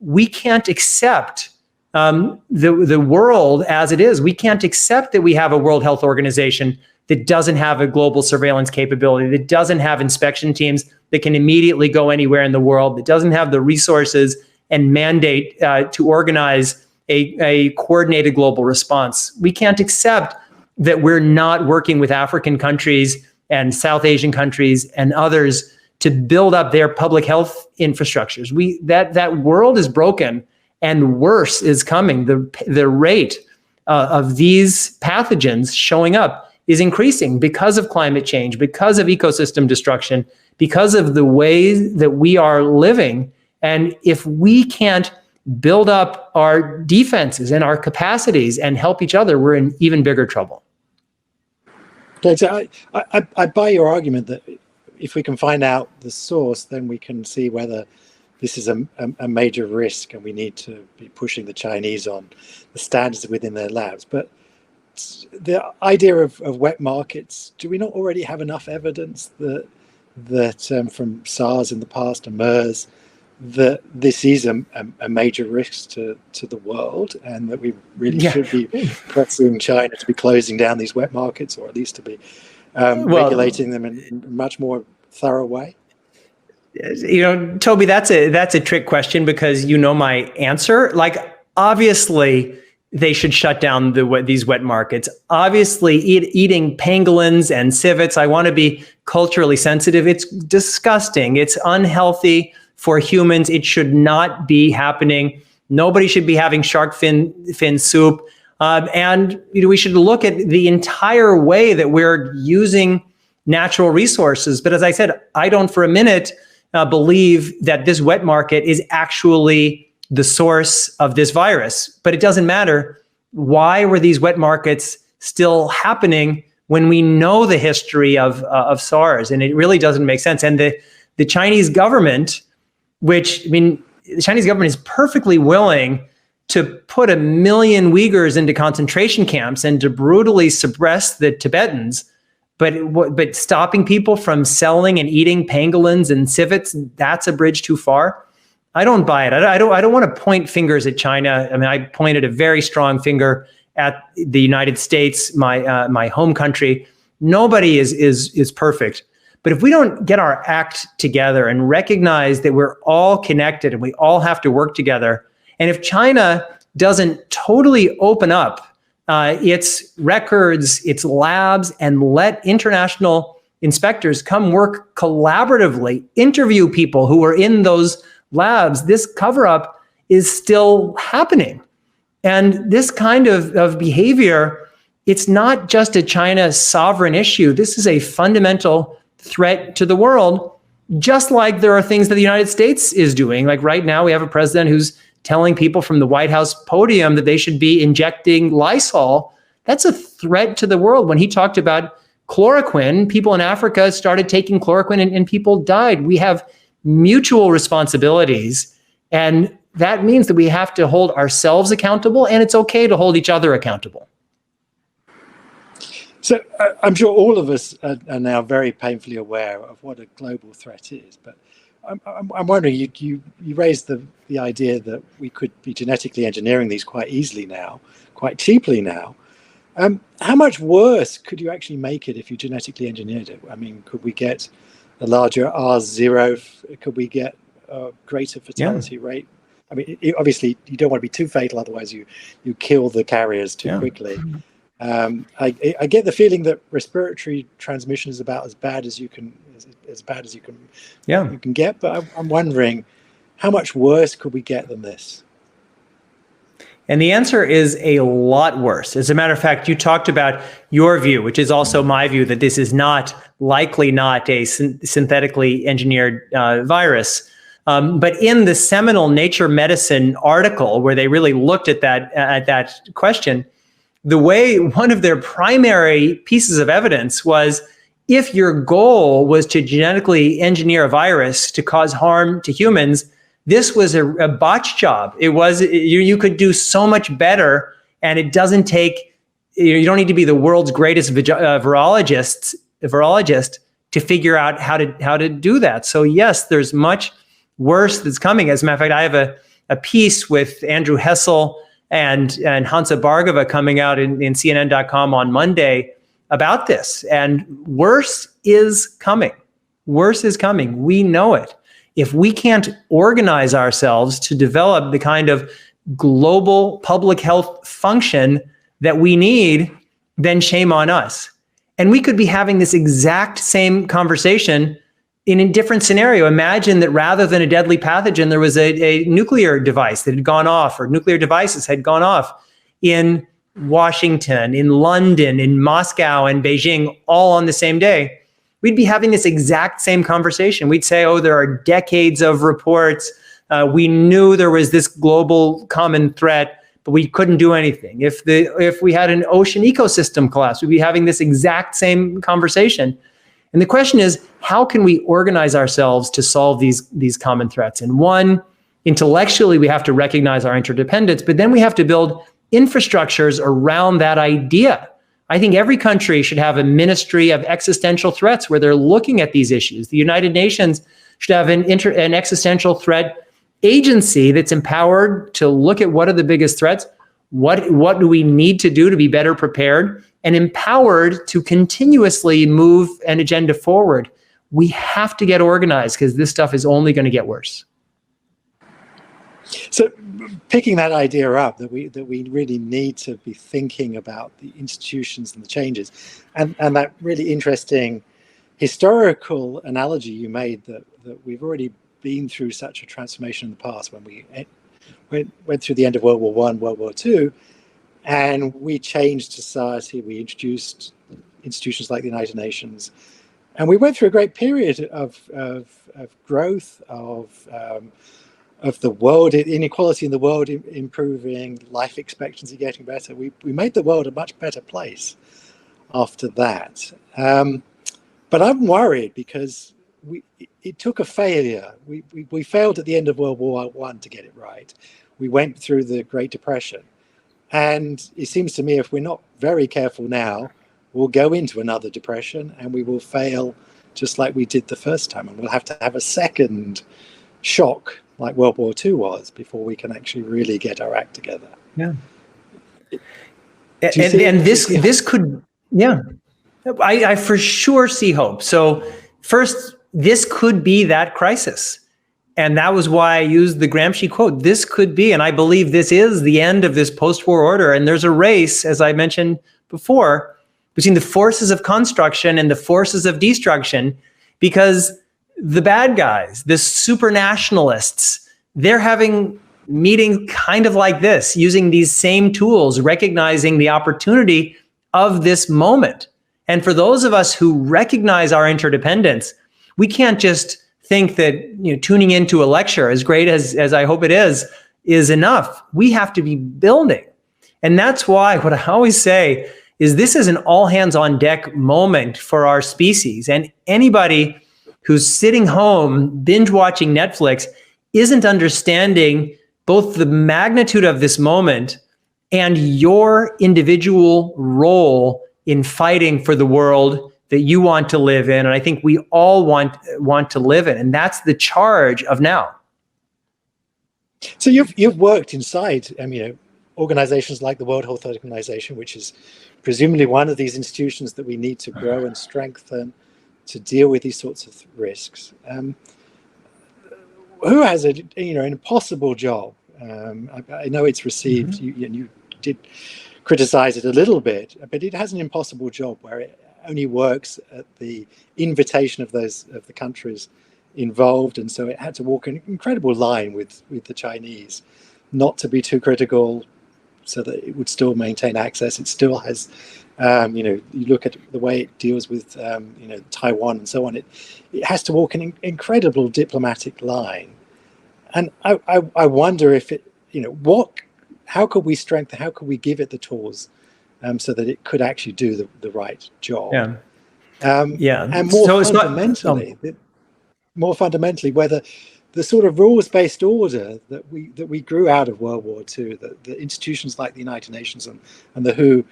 we can't accept the world as it is. We can't accept that we have a World Health Organization that doesn't have a global surveillance capability, that doesn't have inspection teams that can immediately go anywhere in the world, that doesn't have the resources and mandate to organize a coordinated global response. We can't accept that we're not working with African countries and South Asian countries and others to build up their public health infrastructures. That world is broken, and worse is coming. The rate of these pathogens showing up is increasing because of climate change, because of ecosystem destruction, because of the ways that we are living. And if we can't build up our defenses and our capacities and help each other, we're in even bigger trouble. Okay, so I buy your argument that if we can find out the source, then we can see whether this is a major risk and we need to be pushing the Chinese on the standards within their labs. But the idea of wet markets, do we not already have enough evidence that from SARS in the past and MERS, that this is a major risk to the world, and that we really should be pressing China to be closing down these wet markets, or at least to be regulating them in a much more thorough way? Toby, that's a trick question, because you know my answer. Like, obviously, they should shut down these wet markets. Obviously, eating pangolins and civets, I want to be culturally sensitive. It's disgusting. It's unhealthy for humans. It should not be happening. Nobody should be having shark fin soup. And we should look at the entire way that we're using natural resources. But as I said, I don't for a minute believe that this wet market is actually the source of this virus. But it doesn't matter. Why were these wet markets still happening when we know the history of SARS? And it really doesn't make sense. And the Chinese government, which, I mean, the Chinese government is perfectly willing to put 1 million Uyghurs into concentration camps and to brutally suppress the Tibetans, but stopping people from selling and eating pangolins and civets, that's a bridge too far. I don't buy it. I don't want to point fingers at China. I mean, I pointed a very strong finger at the United States, my home country. Nobody is perfect. But if we don't get our act together and recognize that we're all connected and we all have to work together, and if China doesn't totally open up its records, its labs, and let international inspectors come work collaboratively, interview people who are in those labs, this cover-up is still happening. And this kind of behavior, it's not just a China sovereign issue. This is a fundamental threat to the world, just like there are things that the United States is doing. Like right now, we have a president who's telling people from the White House podium that they should be injecting Lysol. That's a threat to the world. When he talked about chloroquine, people in Africa started taking chloroquine and people died. We have mutual responsibilities, and that means that we have to hold ourselves accountable, and it's okay to hold each other accountable. So I'm sure all of us are now very painfully aware of what a global threat is, but I'm wondering, you raised the idea that we could be genetically engineering these quite easily now, quite cheaply now. How much worse could you actually make it if you genetically engineered it? I mean, could we get a larger R0? Could we get a greater fatality rate? I mean, obviously, you don't want to be too fatal, otherwise you kill the carriers too quickly. I get the feeling that respiratory transmission is about as bad as you can you can get, but I'm wondering, how much worse could we get than this? And the answer is a lot worse. As a matter of fact, you talked about your view, which is also my view, that this is likely not a synthetically engineered virus. But in the seminal Nature Medicine article, where they really looked at that question, one of their primary pieces of evidence was, if your goal was to genetically engineer a virus to cause harm to humans, this was a botch job. It was, you could do so much better, and it doesn't take, you don't need to be the world's greatest virologist to figure out how to do that. So yes, there's much worse that's coming. As a matter of fact, I have a piece with Andrew Hessel and Hansa Bhargava coming out in CNN.com on Monday about this. And worse is coming. Worse is coming. We know it. If we can't organize ourselves to develop the kind of global public health function that we need, then shame on us. And we could be having this exact same conversation in a different scenario. Imagine that rather than a deadly pathogen, there was a nuclear device that had gone off, or nuclear devices had gone off in Washington, in London, in Moscow, and Beijing, all on the same day. We'd be having this exact same conversation. We'd say, oh, there are decades of reports. We knew there was this global common threat, but we couldn't do anything. If we had an ocean ecosystem collapse, we'd be having this exact same conversation. And the question is, how can we organize ourselves to solve these common threats? And one, intellectually, we have to recognize our interdependence, but then we have to build infrastructures around that idea. I think every country should have a ministry of existential threats where they're looking at these issues. The United Nations should have an existential threat agency that's empowered to look at what are the biggest threats, what do we need to do to be better prepared, and empowered to continuously move an agenda forward. We have to get organized, because this stuff is only going to get worse. So picking that idea up, that we really need to be thinking about the institutions and the changes, and that really interesting historical analogy you made, that we've already been through such a transformation in the past, when we went through the end of World War I, World War II, and we changed society. We introduced institutions like the United Nations, and we went through a great period of growth, of the world, inequality in the world improving, life expectancy getting better. We made the world a much better place after that. But I'm worried because it took a failure. We failed at the end of World War I to get it right. We went through the Great Depression. And it seems to me if we're not very careful now, we'll go into another depression and we will fail just like we did the first time. And we'll have to have a second shock like World War II was before we can actually really get our act together. Yeah. And this could, yeah, I for sure see hope. So first, this could be that crisis. And that was why I used the Gramsci quote. This could be, and I believe this is the end of this post-war order. And there's a race, as I mentioned before, between the forces of construction and the forces of destruction, because the bad guys, the supranationalists, they're having meetings kind of like this, using these same tools, recognizing the opportunity of this moment. And for those of us who recognize our interdependence, we can't just think that tuning into a lecture, as great as I hope it is enough. We have to be building. And that's why what I always say is this is an all hands on deck moment for our species. And anybody who's sitting home binge watching Netflix isn't understanding both the magnitude of this moment and your individual role in fighting for the world that you want to live in, and I think we all want to live in, and that's the charge of now. So you've worked inside, organizations like the World Health Organization, which is presumably one of these institutions that we need to grow and strengthen to deal with these sorts of risks. Who has an impossible job? I know it's received. You did criticize it a little bit, but it has an impossible job where it only works at the invitation of the countries involved, and so it had to walk an incredible line with the Chinese, not to be too critical, so that it would still maintain access. It still has, you look at the way it deals with Taiwan and so on. It has to walk an incredible diplomatic line, and I wonder if it, how could we strengthen? How could we give it the tools? So that it could actually do the right job. Yeah. And more fundamentally, whether the sort of rules-based order that we grew out of World War II, that the institutions like the United Nations and the WHO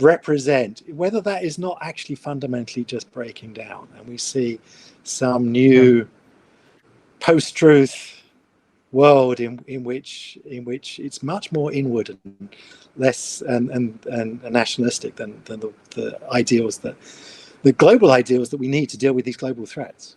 represent, whether that is not actually fundamentally just breaking down, and we see some new post-truth world in which it's much more inward and less and nationalistic than the ideals the global ideals that we need to deal with these global threats.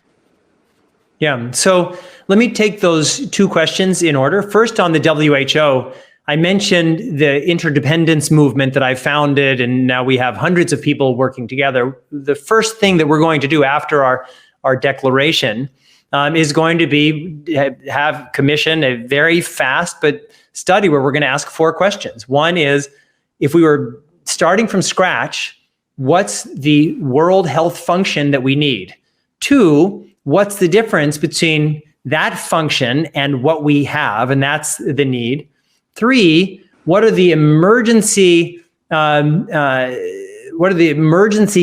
Yeah. So let me take those two questions in order. First, on the WHO, I mentioned the interdependence movement that I founded, and now we have hundreds of people working together. The first thing that we're going to do after our declaration is going to be have commission a very fast but study where we're going to ask 4 questions. One is, if we were starting from scratch, what's the world health function that we need? 2, what's the difference between that function and what we have, and that's the need? 3, what are the emergency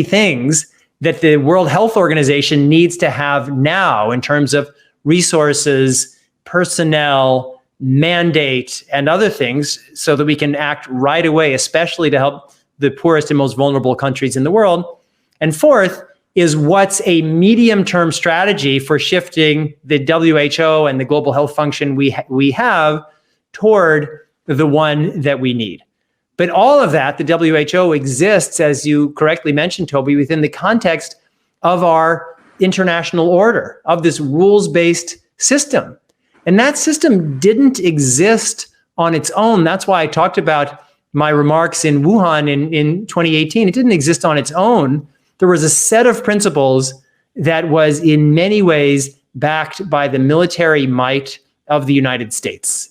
things that the World Health Organization needs to have now in terms of resources, personnel, mandate, and other things, so that we can act right away, especially to help the poorest and most vulnerable countries in the world? And 4th is, what's a medium-term strategy for shifting the WHO and the global health function we have toward the one that we need? But all of that, the WHO exists, as you correctly mentioned, Toby, within the context of our international order, of this rules-based system. And that system didn't exist on its own. That's why I talked about my remarks in Wuhan in 2018. It didn't exist on its own. There was a set of principles that was in many ways backed by the military might of the United States.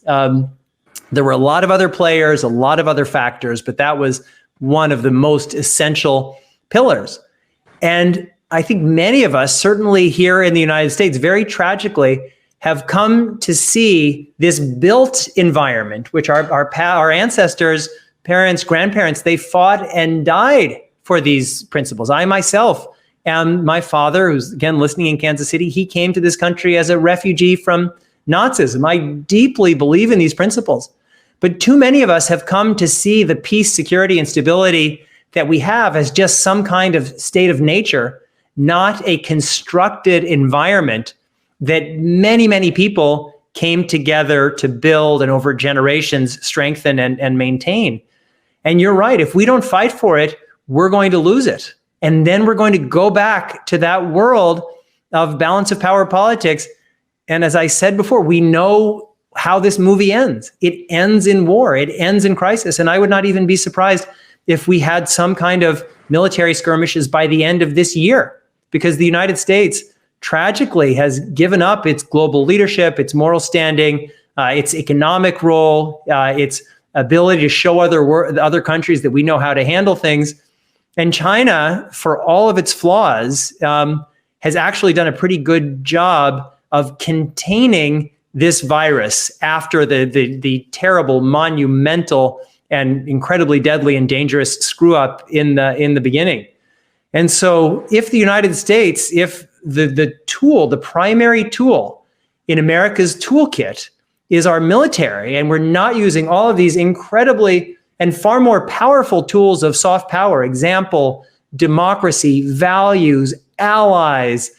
There were a lot of other players, a lot of other factors, but that was one of the most essential pillars. And I think many of us, certainly here in the United States, very tragically, have come to see this built environment, which our ancestors, parents, grandparents, they fought and died for these principles. I myself am, my father, who's again listening in Kansas City, he came to this country as a refugee from Nazism. I deeply believe in these principles. But too many of us have come to see the peace, security, and stability that we have as just some kind of state of nature, not a constructed environment that many, many people came together to build and over generations strengthen and maintain. And you're right, if we don't fight for it, we're going to lose it. And then we're going to go back to that world of balance of power politics. And as I said before, we know how this movie ends. It ends in war, it ends in crisis. And I would not even be surprised if we had some kind of military skirmishes by the end of this year, because the United States tragically has given up its global leadership, its moral standing, its economic role, its ability to show other countries that we know how to handle things. And China, for all of its flaws, has actually done a pretty good job of containing this virus after the terrible, monumental, and incredibly deadly and dangerous screw up in the beginning. And so if the United States, if the primary tool in America's toolkit is our military, and we're not using all of these incredibly and far more powerful tools of soft power, example, democracy, values, allies,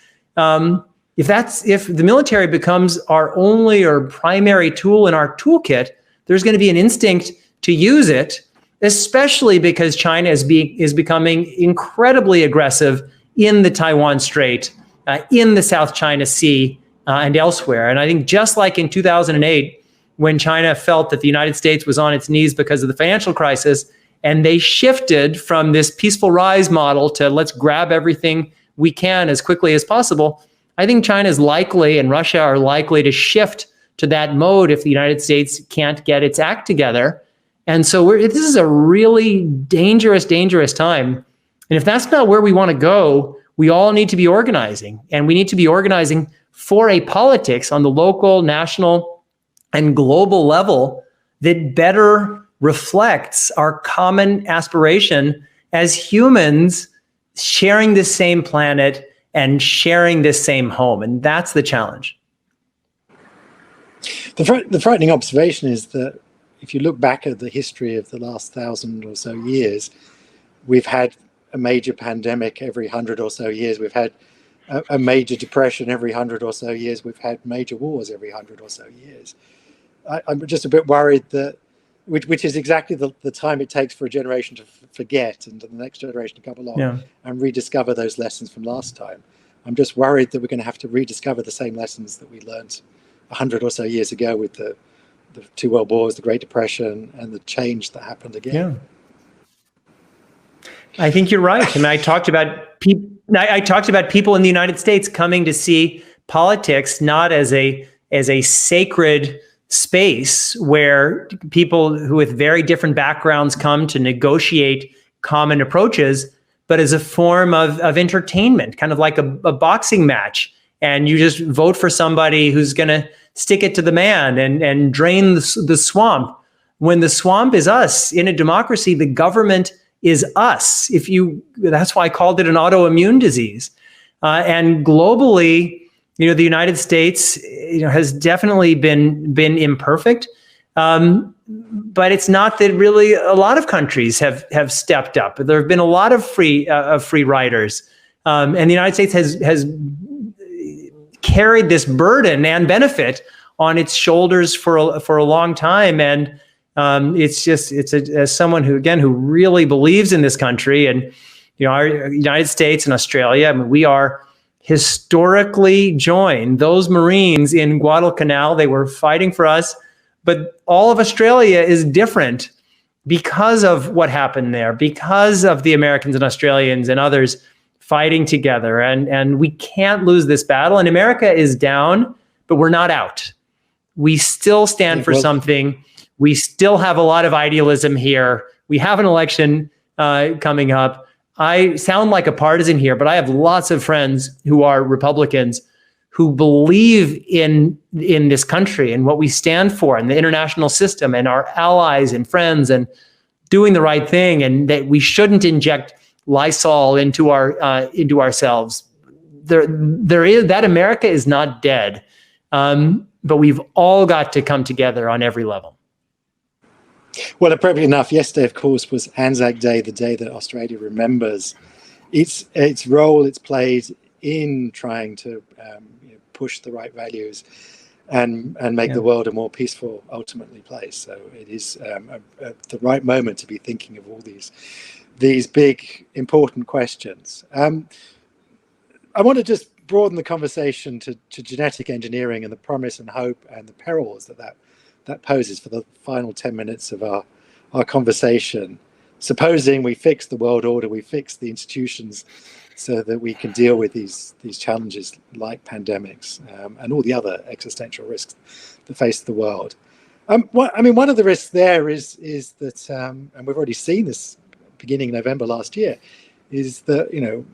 if the military becomes our only or primary tool in our toolkit, there's going to be an instinct to use it, especially because China is becoming incredibly aggressive in the Taiwan Strait, in the South China Sea, and elsewhere. And I think just like in 2008, when China felt that the United States was on its knees because of the financial crisis, and they shifted from this peaceful rise model to let's grab everything we can as quickly as possible, I think China is likely, and Russia are likely, to shift to that mode if the United States can't get its act together. And so this is a really dangerous, dangerous time. And if that's not where we want to go, we all need to be organizing. And we need to be organizing for a politics on the local, national, and global level that better reflects our common aspiration as humans sharing this same planet and sharing this same home. And that's the challenge. The frightening observation is that if you look back at the history of the last 1,000 or so years, we've had a major pandemic every 100 or so years. We've had a major depression every 100 or so years. We've had major wars every 100 or so years. I'm just a bit worried that, which is exactly the time it takes for a generation to forget and the next generation to come along and rediscover those lessons from last time. I'm just worried that we're going to have to rediscover the same lessons that we learned 100 or so years ago with the two world wars, the Great Depression, and the change that happened again. Yeah. I think you're right. I mean, I talked about people in the United States coming to see politics not as a sacred space where people who with very different backgrounds come to negotiate common approaches, but as a form of entertainment, kind of like a boxing match. And you just vote for somebody who's going to stick it to the man and drain the swamp. When the swamp is us. In a democracy, the government is us. That's why I called it an autoimmune disease. And globally, the United States, has definitely been imperfect. But it's not that really a lot of countries have stepped up. There have been a lot of free riders, and the United States has carried this burden and benefit on its shoulders for a long time. And as someone who really believes in this country, and our United States and Australia, I mean, we are historically joined. Those Marines in Guadalcanal, they were fighting for us, but all of Australia is different because of what happened there, because of the Americans and Australians and others fighting together. And we can't lose this battle. And America is down, but we're not out. We still stand for something. We still have a lot of idealism here. We have an election coming up. I sound like a partisan here, but I have lots of friends who are Republicans who believe in this country and what we stand for and the international system and our allies and friends and doing the right thing, and that we shouldn't inject Lysol into ourselves. There is that America is not dead, but we've all got to come together on every level. Well, appropriately enough, yesterday, of course, was Anzac Day, the day that Australia remembers its role it's played in trying to push the right values and make the world a more peaceful, ultimately, place. So it is the right moment to be thinking of all these big, important questions. I want to just broaden the conversation to genetic engineering and the promise and hope and the perils that poses for the final 10 minutes of our conversation. Supposing we fix the world order, we fix the institutions so that we can deal with these challenges like pandemics and all the other existential risks that face the world. One of the risks there is that, and we've already seen this beginning November last year, is that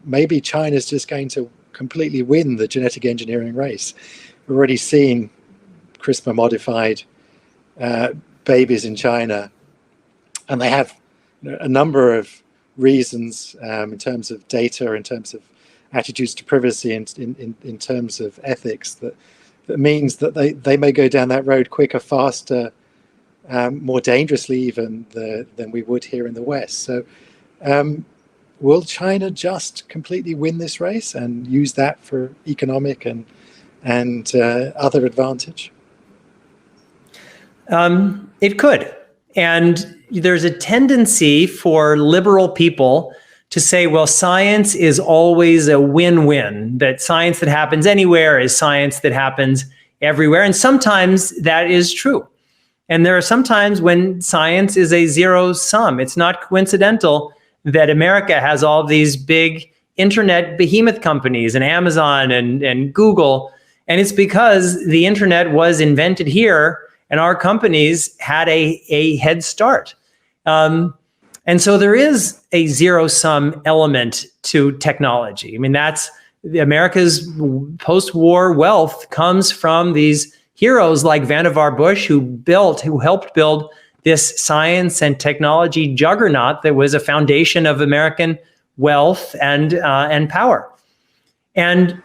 maybe China's just going to completely win the genetic engineering race. We're already seeing CRISPR modified babies in China, and they have a number of reasons in terms of data, in terms of attitudes to privacy, in terms of ethics, that means that they may go down that road quicker, faster, more dangerously even than we would here in the West. So will China just completely win this race and use that for economic and other advantage? It could. And there's a tendency for liberal people to say, well, science is always a win-win, that science that happens anywhere is science that happens everywhere. And sometimes that is true. And there are some times when science is a zero sum. It's not coincidental that America has all these big internet behemoth companies and Amazon and Google. And it's because the internet was invented here and our companies had a head start. And so there is a zero-sum element to technology. I mean, that's America's post-war wealth comes from these heroes like Vannevar Bush, who helped build this science and technology juggernaut that was a foundation of American wealth and power. And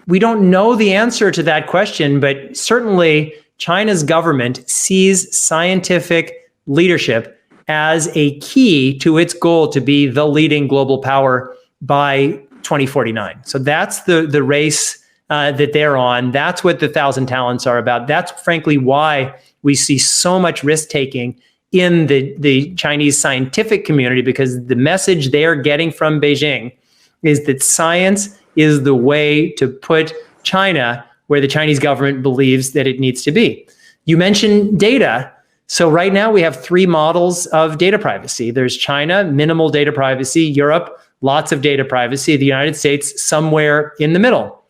we don't know the answer to that question, but certainly China's government sees scientific leadership as a key to its goal to be the leading global power by 2049. So that's the race that they're on. That's what the 1,000 talents are about. That's frankly why we see so much risk-taking in the Chinese scientific community, because the message they're getting from Beijing is that science is the way to put China where the Chinese government believes that it needs to be. You mentioned data. So right now we have 3 models of data privacy. There's China, minimal data privacy; Europe, lots of data privacy; the United States, somewhere in the middle.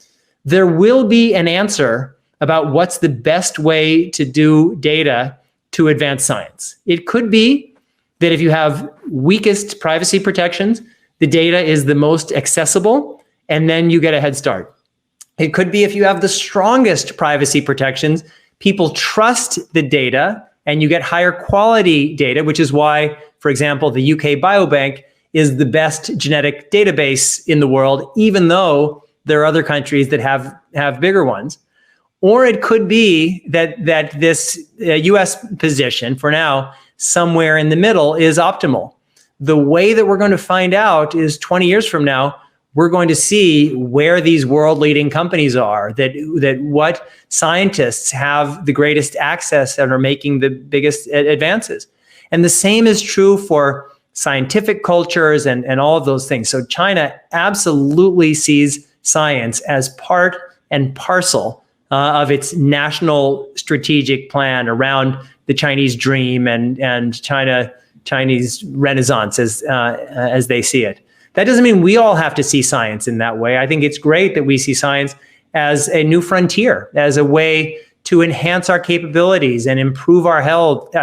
There will be an answer about what's the best way to do data to advance science. It could be that if you have weakest privacy protections, the data is the most accessible, and then you get a head start. It could be if you have the strongest privacy protections, people trust the data, and you get higher quality data, which is why, for example, the UK Biobank is the best genetic database in the world, even though there are other countries that have bigger ones. Or it could be that this US position, for now, somewhere in the middle, is optimal. The way that we're going to find out is 20 years from now, we're going to see where these world-leading companies are, that what scientists have the greatest access and are making the biggest advances. And the same is true for scientific cultures and all of those things. So China absolutely sees science as part and parcel of its national strategic plan around the Chinese dream and Chinese Renaissance as they see it. That doesn't mean we all have to see science in that way. I think it's great that we see science as a new frontier, as a way to enhance our capabilities and improve our health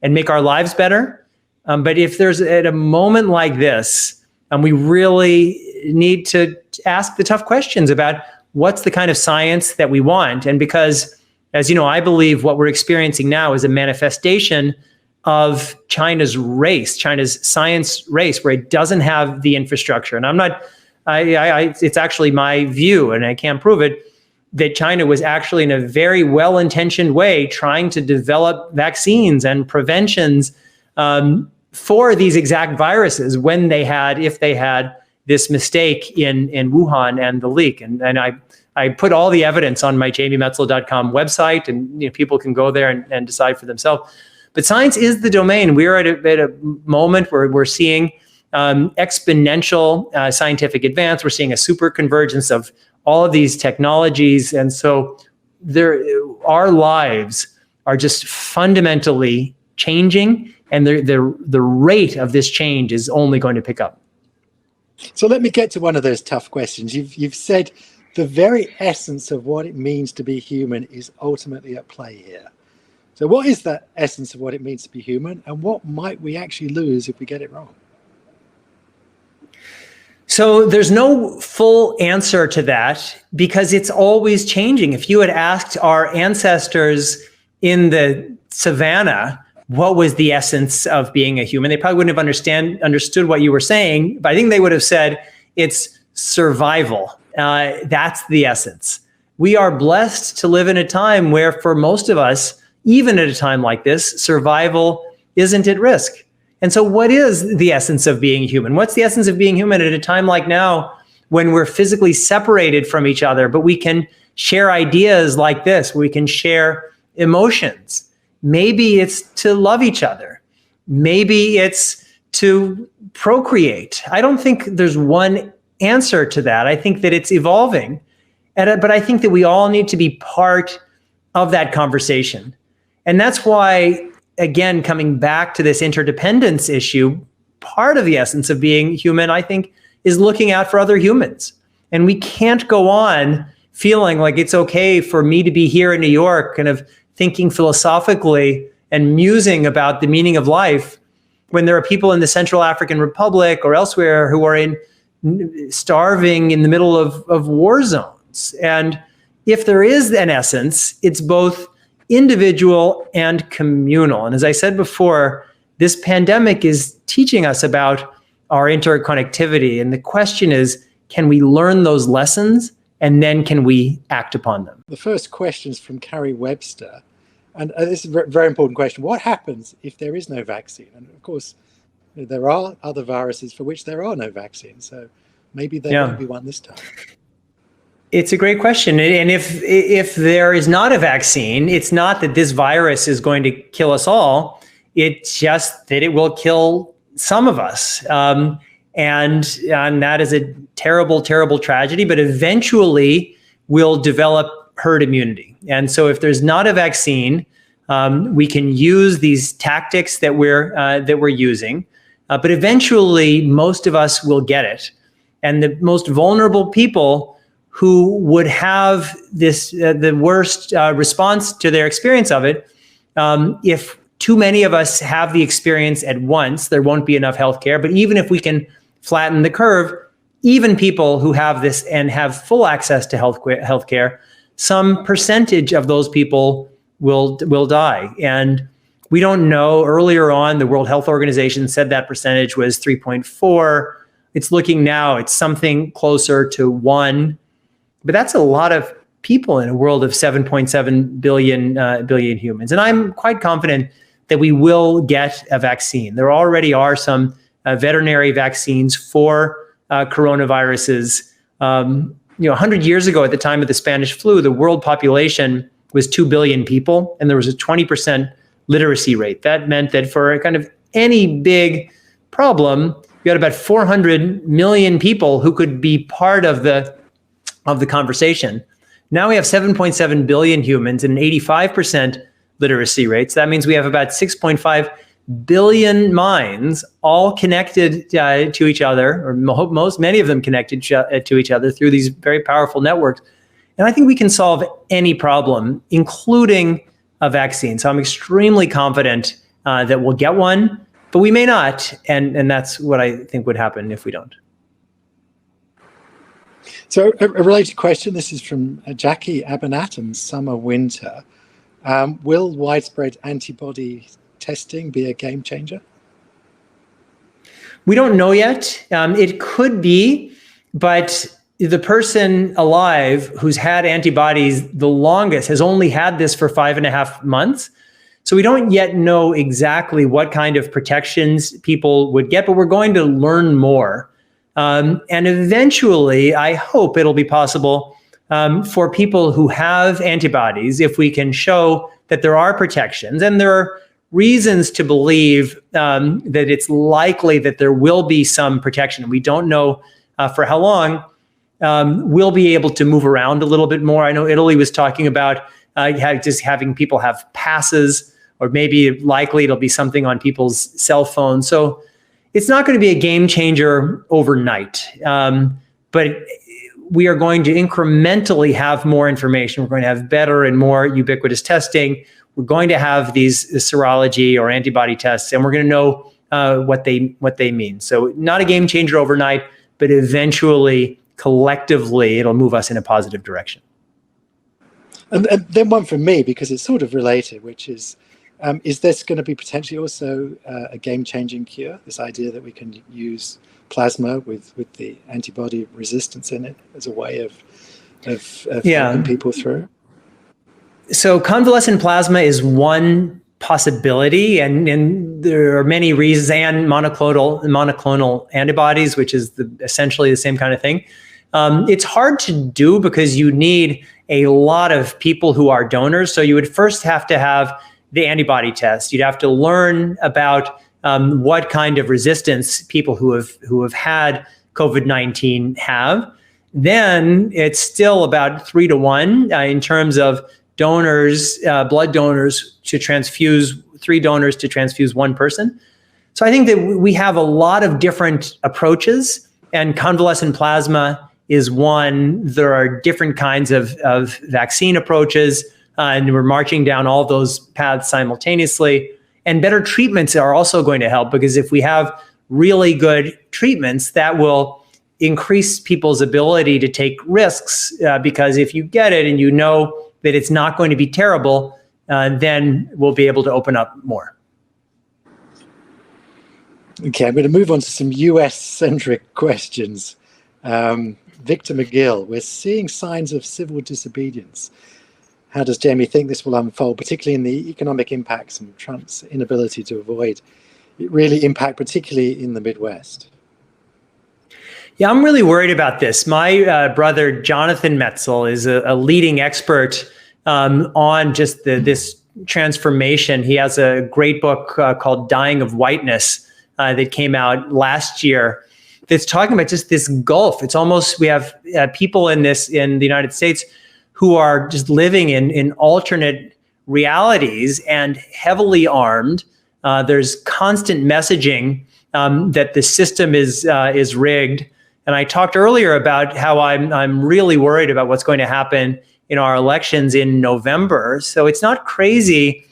and make our lives better. But if there's at a moment like this, we really need to ask the tough questions about what's the kind of science that we want? And because, as you know, I believe what we're experiencing now is a manifestation of China's race, China's science race, where it doesn't have the infrastructure. And it's actually my view, and I can't prove it, that China was actually in a very well-intentioned way trying to develop vaccines and preventions for these exact viruses if they had this mistake in Wuhan and the leak. And I put all the evidence on my jamiemetzl.com website, and people can go there and decide for themselves. But science is the domain. We're at a moment where we're seeing exponential scientific advance. We're seeing a super convergence of all of these technologies. And so our lives are just fundamentally changing, and the rate of this change is only going to pick up. So let me get to one of those tough questions. You've said the very essence of what it means to be human is ultimately at play here. So what is the essence of what it means to be human, and what might we actually lose if we get it wrong? So there's no full answer to that, because it's always changing. If you had asked our ancestors in the savannah what was the essence of being a human, they probably wouldn't have understood what you were saying, but I think they would have said it's survival. That's the essence. We are blessed to live in a time where, for most of us, even at a time like this, survival isn't at risk. And so what is the essence of being human? What's the essence of being human at a time like now, when we're physically separated from each other, but we can share ideas like this, we can share emotions? Maybe it's to love each other. Maybe it's to procreate. I don't think there's one answer to that. I think that it's evolving. But I think that we all need to be part of that conversation. And that's why, again, coming back to this interdependence issue, part of the essence of being human, I think, is looking out for other humans. And we can't go on feeling like it's okay for me to be here in New York, kind of thinking philosophically and musing about the meaning of life, when there are people in the Central African Republic or elsewhere who are starving in the middle of war zones. And if there is an essence, it's both individual and communal. And as I said before, this pandemic is teaching us about our interconnectivity. And the question is, can we learn those lessons, and then can we act upon them? The first question is from Carrie Webster. And this is a very important question. What happens if there is no vaccine? And of course, there are other viruses for which there are no vaccines. So maybe there won't be one this time. It's a great question. And if there is not a vaccine, it's not that this virus is going to kill us all. It's just that it will kill some of us. And that is a terrible, terrible tragedy, but eventually we'll develop herd immunity. And so if there's not a vaccine, we can use these tactics that we're using, but eventually most of us will get it. And the most vulnerable people who would have this the worst response to their experience of it, if too many of us have the experience at once, there won't be enough healthcare. But even if we can flatten the curve, even people who have this and have full access to healthcare, some percentage of those people will die. And we don't know. Earlier on, the World Health Organization said that percentage was 3.4. It's looking now, it's something closer to 1. But that's a lot of people in a world of 7.7 billion humans. And I'm quite confident that we will get a vaccine. There already are some veterinary vaccines for coronaviruses. 100 years ago, at the time of the Spanish flu, the world population was 2 billion people, and there was a 20% literacy rate. That meant that for kind of any big problem, you had about 400 million people who could be part of the conversation. Now we have 7.7 billion humans and an 85% literacy rate. So that means we have about 6.5 billion minds all connected to each other, or many of them connected to each other through these very powerful networks. And I think we can solve any problem, including a vaccine. So I'm extremely confident that we'll get one, but we may not. And that's what I think would happen if we don't. So a related question, this is from Jackie Abernat and Summer Winter. Will widespread antibody testing be a game changer? We don't know yet. It could be, but the person alive who's had antibodies the longest has only had this for 5.5 months. So we don't yet know exactly what kind of protections people would get, but we're going to learn more. And eventually, I hope it'll be possible for people who have antibodies, if we can show that there are protections, and there are reasons to believe that it's likely that there will be some protection. We don't know for how long. We'll be able to move around a little bit more. I know Italy was talking about just having people have passes, or maybe likely it'll be something on people's cell phones. So it's not going to be a game changer overnight, but we are going to incrementally have more information. We're going to have better and more ubiquitous testing. We're going to have these serology or antibody tests, and we're going to know what they mean. So not a game changer overnight, but eventually, collectively, it'll move us in a positive direction. And then one from me, because it's sort of related, which is this going to be potentially also a game-changing cure? This idea that we can use plasma with the antibody resistance in it as a way of helping people through? So convalescent plasma is one possibility, and there are many reasons, and monoclonal antibodies, which is essentially the same kind of thing. It's hard to do because you need a lot of people who are donors. So you would first have to have the antibody test. You'd have to learn about what kind of resistance people who have had COVID-19 have. Then it's still about 3 to 1 in terms of donors, blood donors to transfuse, 3 donors to transfuse 1 person. So I think that we have a lot of different approaches, and convalescent plasma is one. There are different kinds of vaccine approaches, and we're marching down all those paths simultaneously. And better treatments are also going to help, because if we have really good treatments, that will increase people's ability to take risks, because if you get it and you know that it's not going to be terrible, then we'll be able to open up more. Okay, I'm going to move on to some US-centric questions. Victor McGill, we're seeing signs of civil disobedience. How does Jamie think this will unfold, particularly in the economic impacts and Trump's inability to avoid it really impact, particularly in the Midwest? Yeah, I'm really worried about this. My brother, Jonathan Metzl, is a leading expert on just this transformation. He has a great book called Dying of Whiteness that came out last year that's talking about just this gulf. It's almost, we have people in the United States who are just living in alternate realities and heavily armed. There's constant messaging that the system is rigged. And I talked earlier about how I'm really worried about what's going to happen in our elections in November. So it's not crazy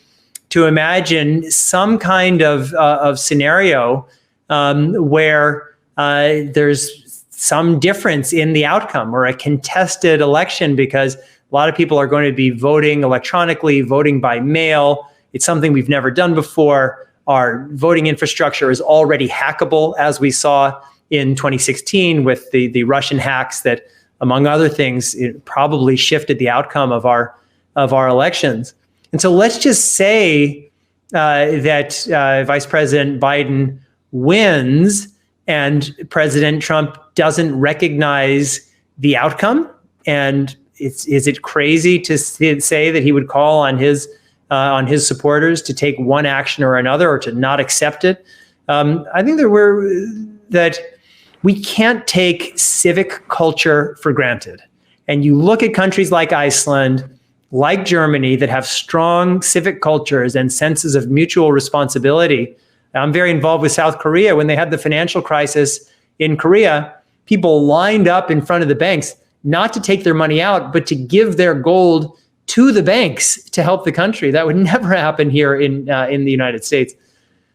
to imagine some kind of scenario where there's some difference in the outcome, or a contested election, because a lot of people are going to be voting electronically, voting by mail. It's something we've never done before. Our voting infrastructure is already hackable, as we saw in 2016 with the Russian hacks that, among other things, it probably shifted the outcome of our elections. And so let's just say that Vice President Biden wins and President Trump doesn't recognize the outcome. And is it crazy to say that he would call on his supporters to take one action or another, or to not accept it? I think that we can't take civic culture for granted. And you look at countries like Iceland, like Germany, that have strong civic cultures and senses of mutual responsibility. I'm very involved with South Korea. When they had the financial crisis in Korea, people lined up in front of the banks, not to take their money out, but to give their gold to the banks to help the country. That would never happen here in the United States.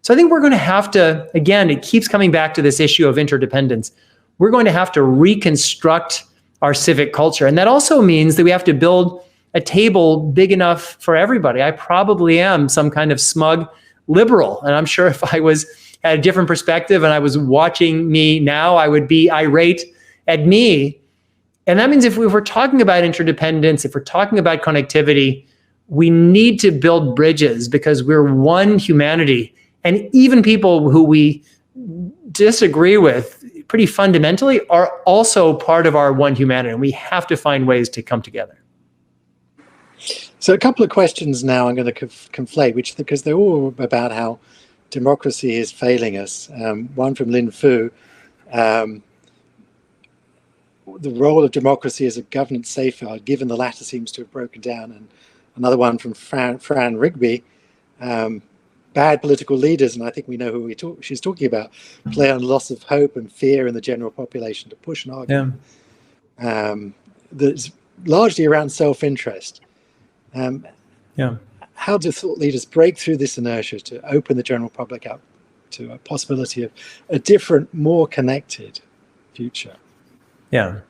So I think we're going to have to, again, it keeps coming back to this issue of interdependence. We're going to have to reconstruct our civic culture. And that also means that we have to build a table big enough for everybody. I probably am some kind of smug liberal. And I'm sure if I had a different perspective and I was watching me now, I would be irate at me. And that means if we're talking about interdependence, if we're talking about connectivity, we need to build bridges because we're one humanity. And even people who we disagree with pretty fundamentally are also part of our one humanity. And we have to find ways to come together. So a couple of questions now I'm going to conflate, because they're all about how democracy is failing us. One from Lin Fu. The role of democracy as a governance safeguard, given the latter seems to have broken down. And another one from Fran Rigby. Bad political leaders, and I think we know who she's talking about, play on loss of hope and fear in the general population to push an argument that's largely around self-interest. How do thought leaders break through this inertia to open the general public up to a possibility of a different, more connected future? Yeah.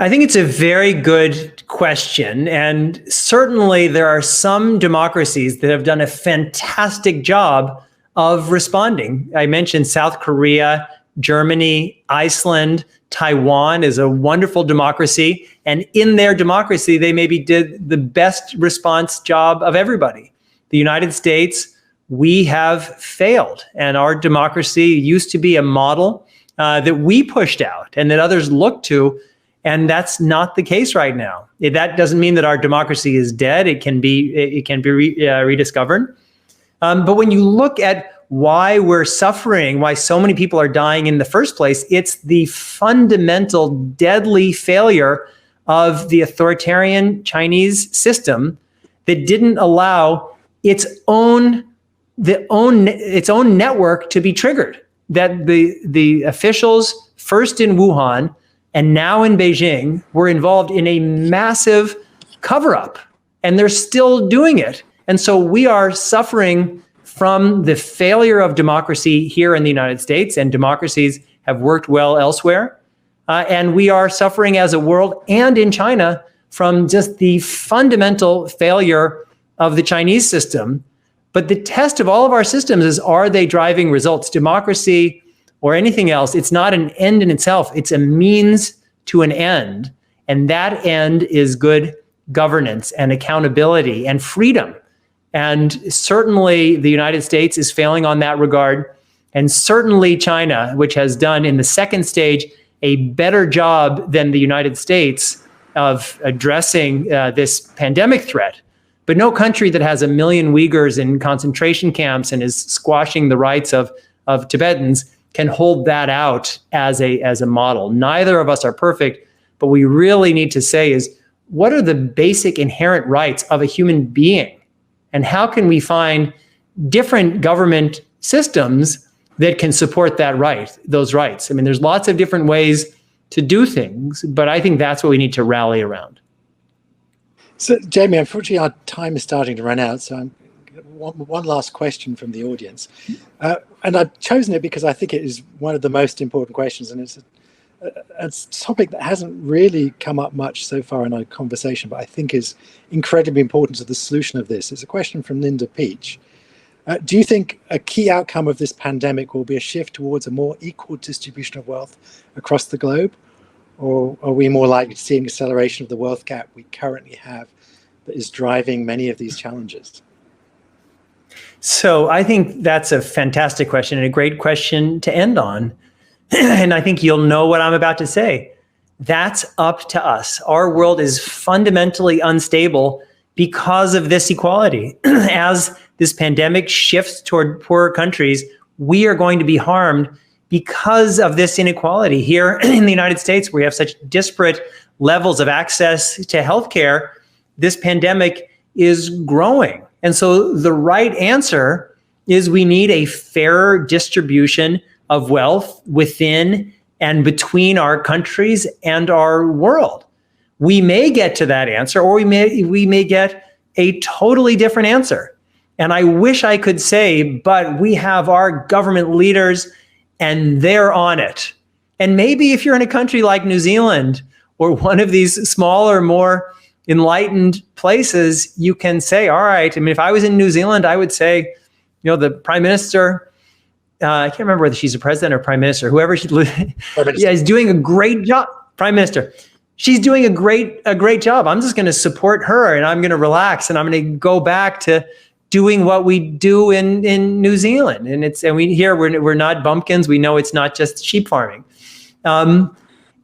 I think it's a very good question. And certainly there are some democracies that have done a fantastic job of responding. I mentioned South Korea, Germany, Iceland, Taiwan is a wonderful democracy. And in their democracy, they maybe did the best response job of everybody. The United States, we have failed. And our democracy used to be a model that we pushed out and that others looked to. And that's not the case right now. That doesn't mean that our democracy is dead. It can be rediscovered. But when you look at why we're suffering, why so many people are dying in the first place, it's the fundamental deadly failure of the authoritarian Chinese system that didn't allow its own network to be triggered. That the officials, first in Wuhan and now in Beijing, were involved in a massive cover-up, and they're still doing it. And so we are suffering from the failure of democracy here in the United States, and democracies have worked well elsewhere. And we are suffering as a world and in China from just the fundamental failure of the Chinese system. But the test of all of our systems is, are they driving results? Democracy or anything else, it's not an end in itself. It's a means to an end. And that end is good governance and accountability and freedom. And certainly the United States is failing on that regard. And certainly China, which has done in the second stage a better job than the United States of addressing this pandemic threat. But no country that has 1 million Uyghurs in concentration camps and is squashing the rights of Tibetans can hold that out as a model. Neither of us are perfect, but we really need to say is, what are the basic inherent rights of a human being? And how can we find different government systems that can support those rights? I mean, there's lots of different ways to do things, but I think that's what we need to rally around. So, Jamie, unfortunately, our time is starting to run out. So one last question from the audience. And I've chosen it because I think it is one of the most important questions. And it's a topic that hasn't really come up much so far in our conversation, but I think is incredibly important to the solution of this. It's a question from Linda Peach. Do you think a key outcome of this pandemic will be a shift towards a more equal distribution of wealth across the globe? Or are we more likely to see an acceleration of the wealth gap we currently have that is driving many of these challenges? So I think that's a fantastic question and a great question to end on. And I think you'll know what I'm about to say. That's up to us. Our world is fundamentally unstable because of this equality. As this pandemic shifts toward poorer countries, we are going to be harmed because of this inequality. Here in the United States, we have such disparate levels of access to healthcare. This pandemic is growing. And so the right answer is we need a fairer distribution of wealth within and between our countries and our world. We may get to that answer, or we may get a totally different answer. And I wish I could say, but we have our government leaders and they're on it. And maybe if you're in a country like New Zealand or one of these smaller, more enlightened places, you can say, all right, I mean, if I was in New Zealand, I would say, the prime minister, I can't remember whether she's a president or prime minister, whoever is doing a great job. Prime minister, she's doing a great job. I'm just going to support her, and I'm going to relax, and I'm going to go back to doing what we do in New Zealand. And we're not bumpkins. We know it's not just sheep farming. But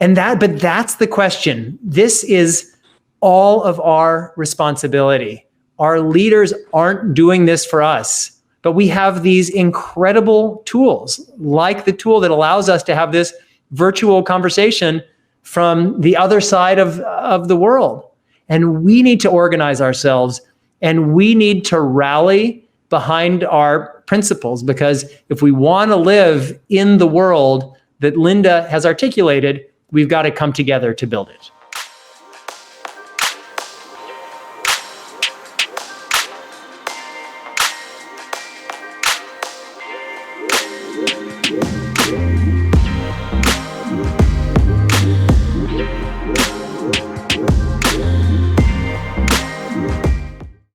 that's the question. This is all of our responsibility. Our leaders aren't doing this for us. But we have these incredible tools, like the tool that allows us to have this virtual conversation from the other side of the world. And we need to organize ourselves, and we need to rally behind our principles, because if we want to live in the world that Linda has articulated, we've got to come together to build it.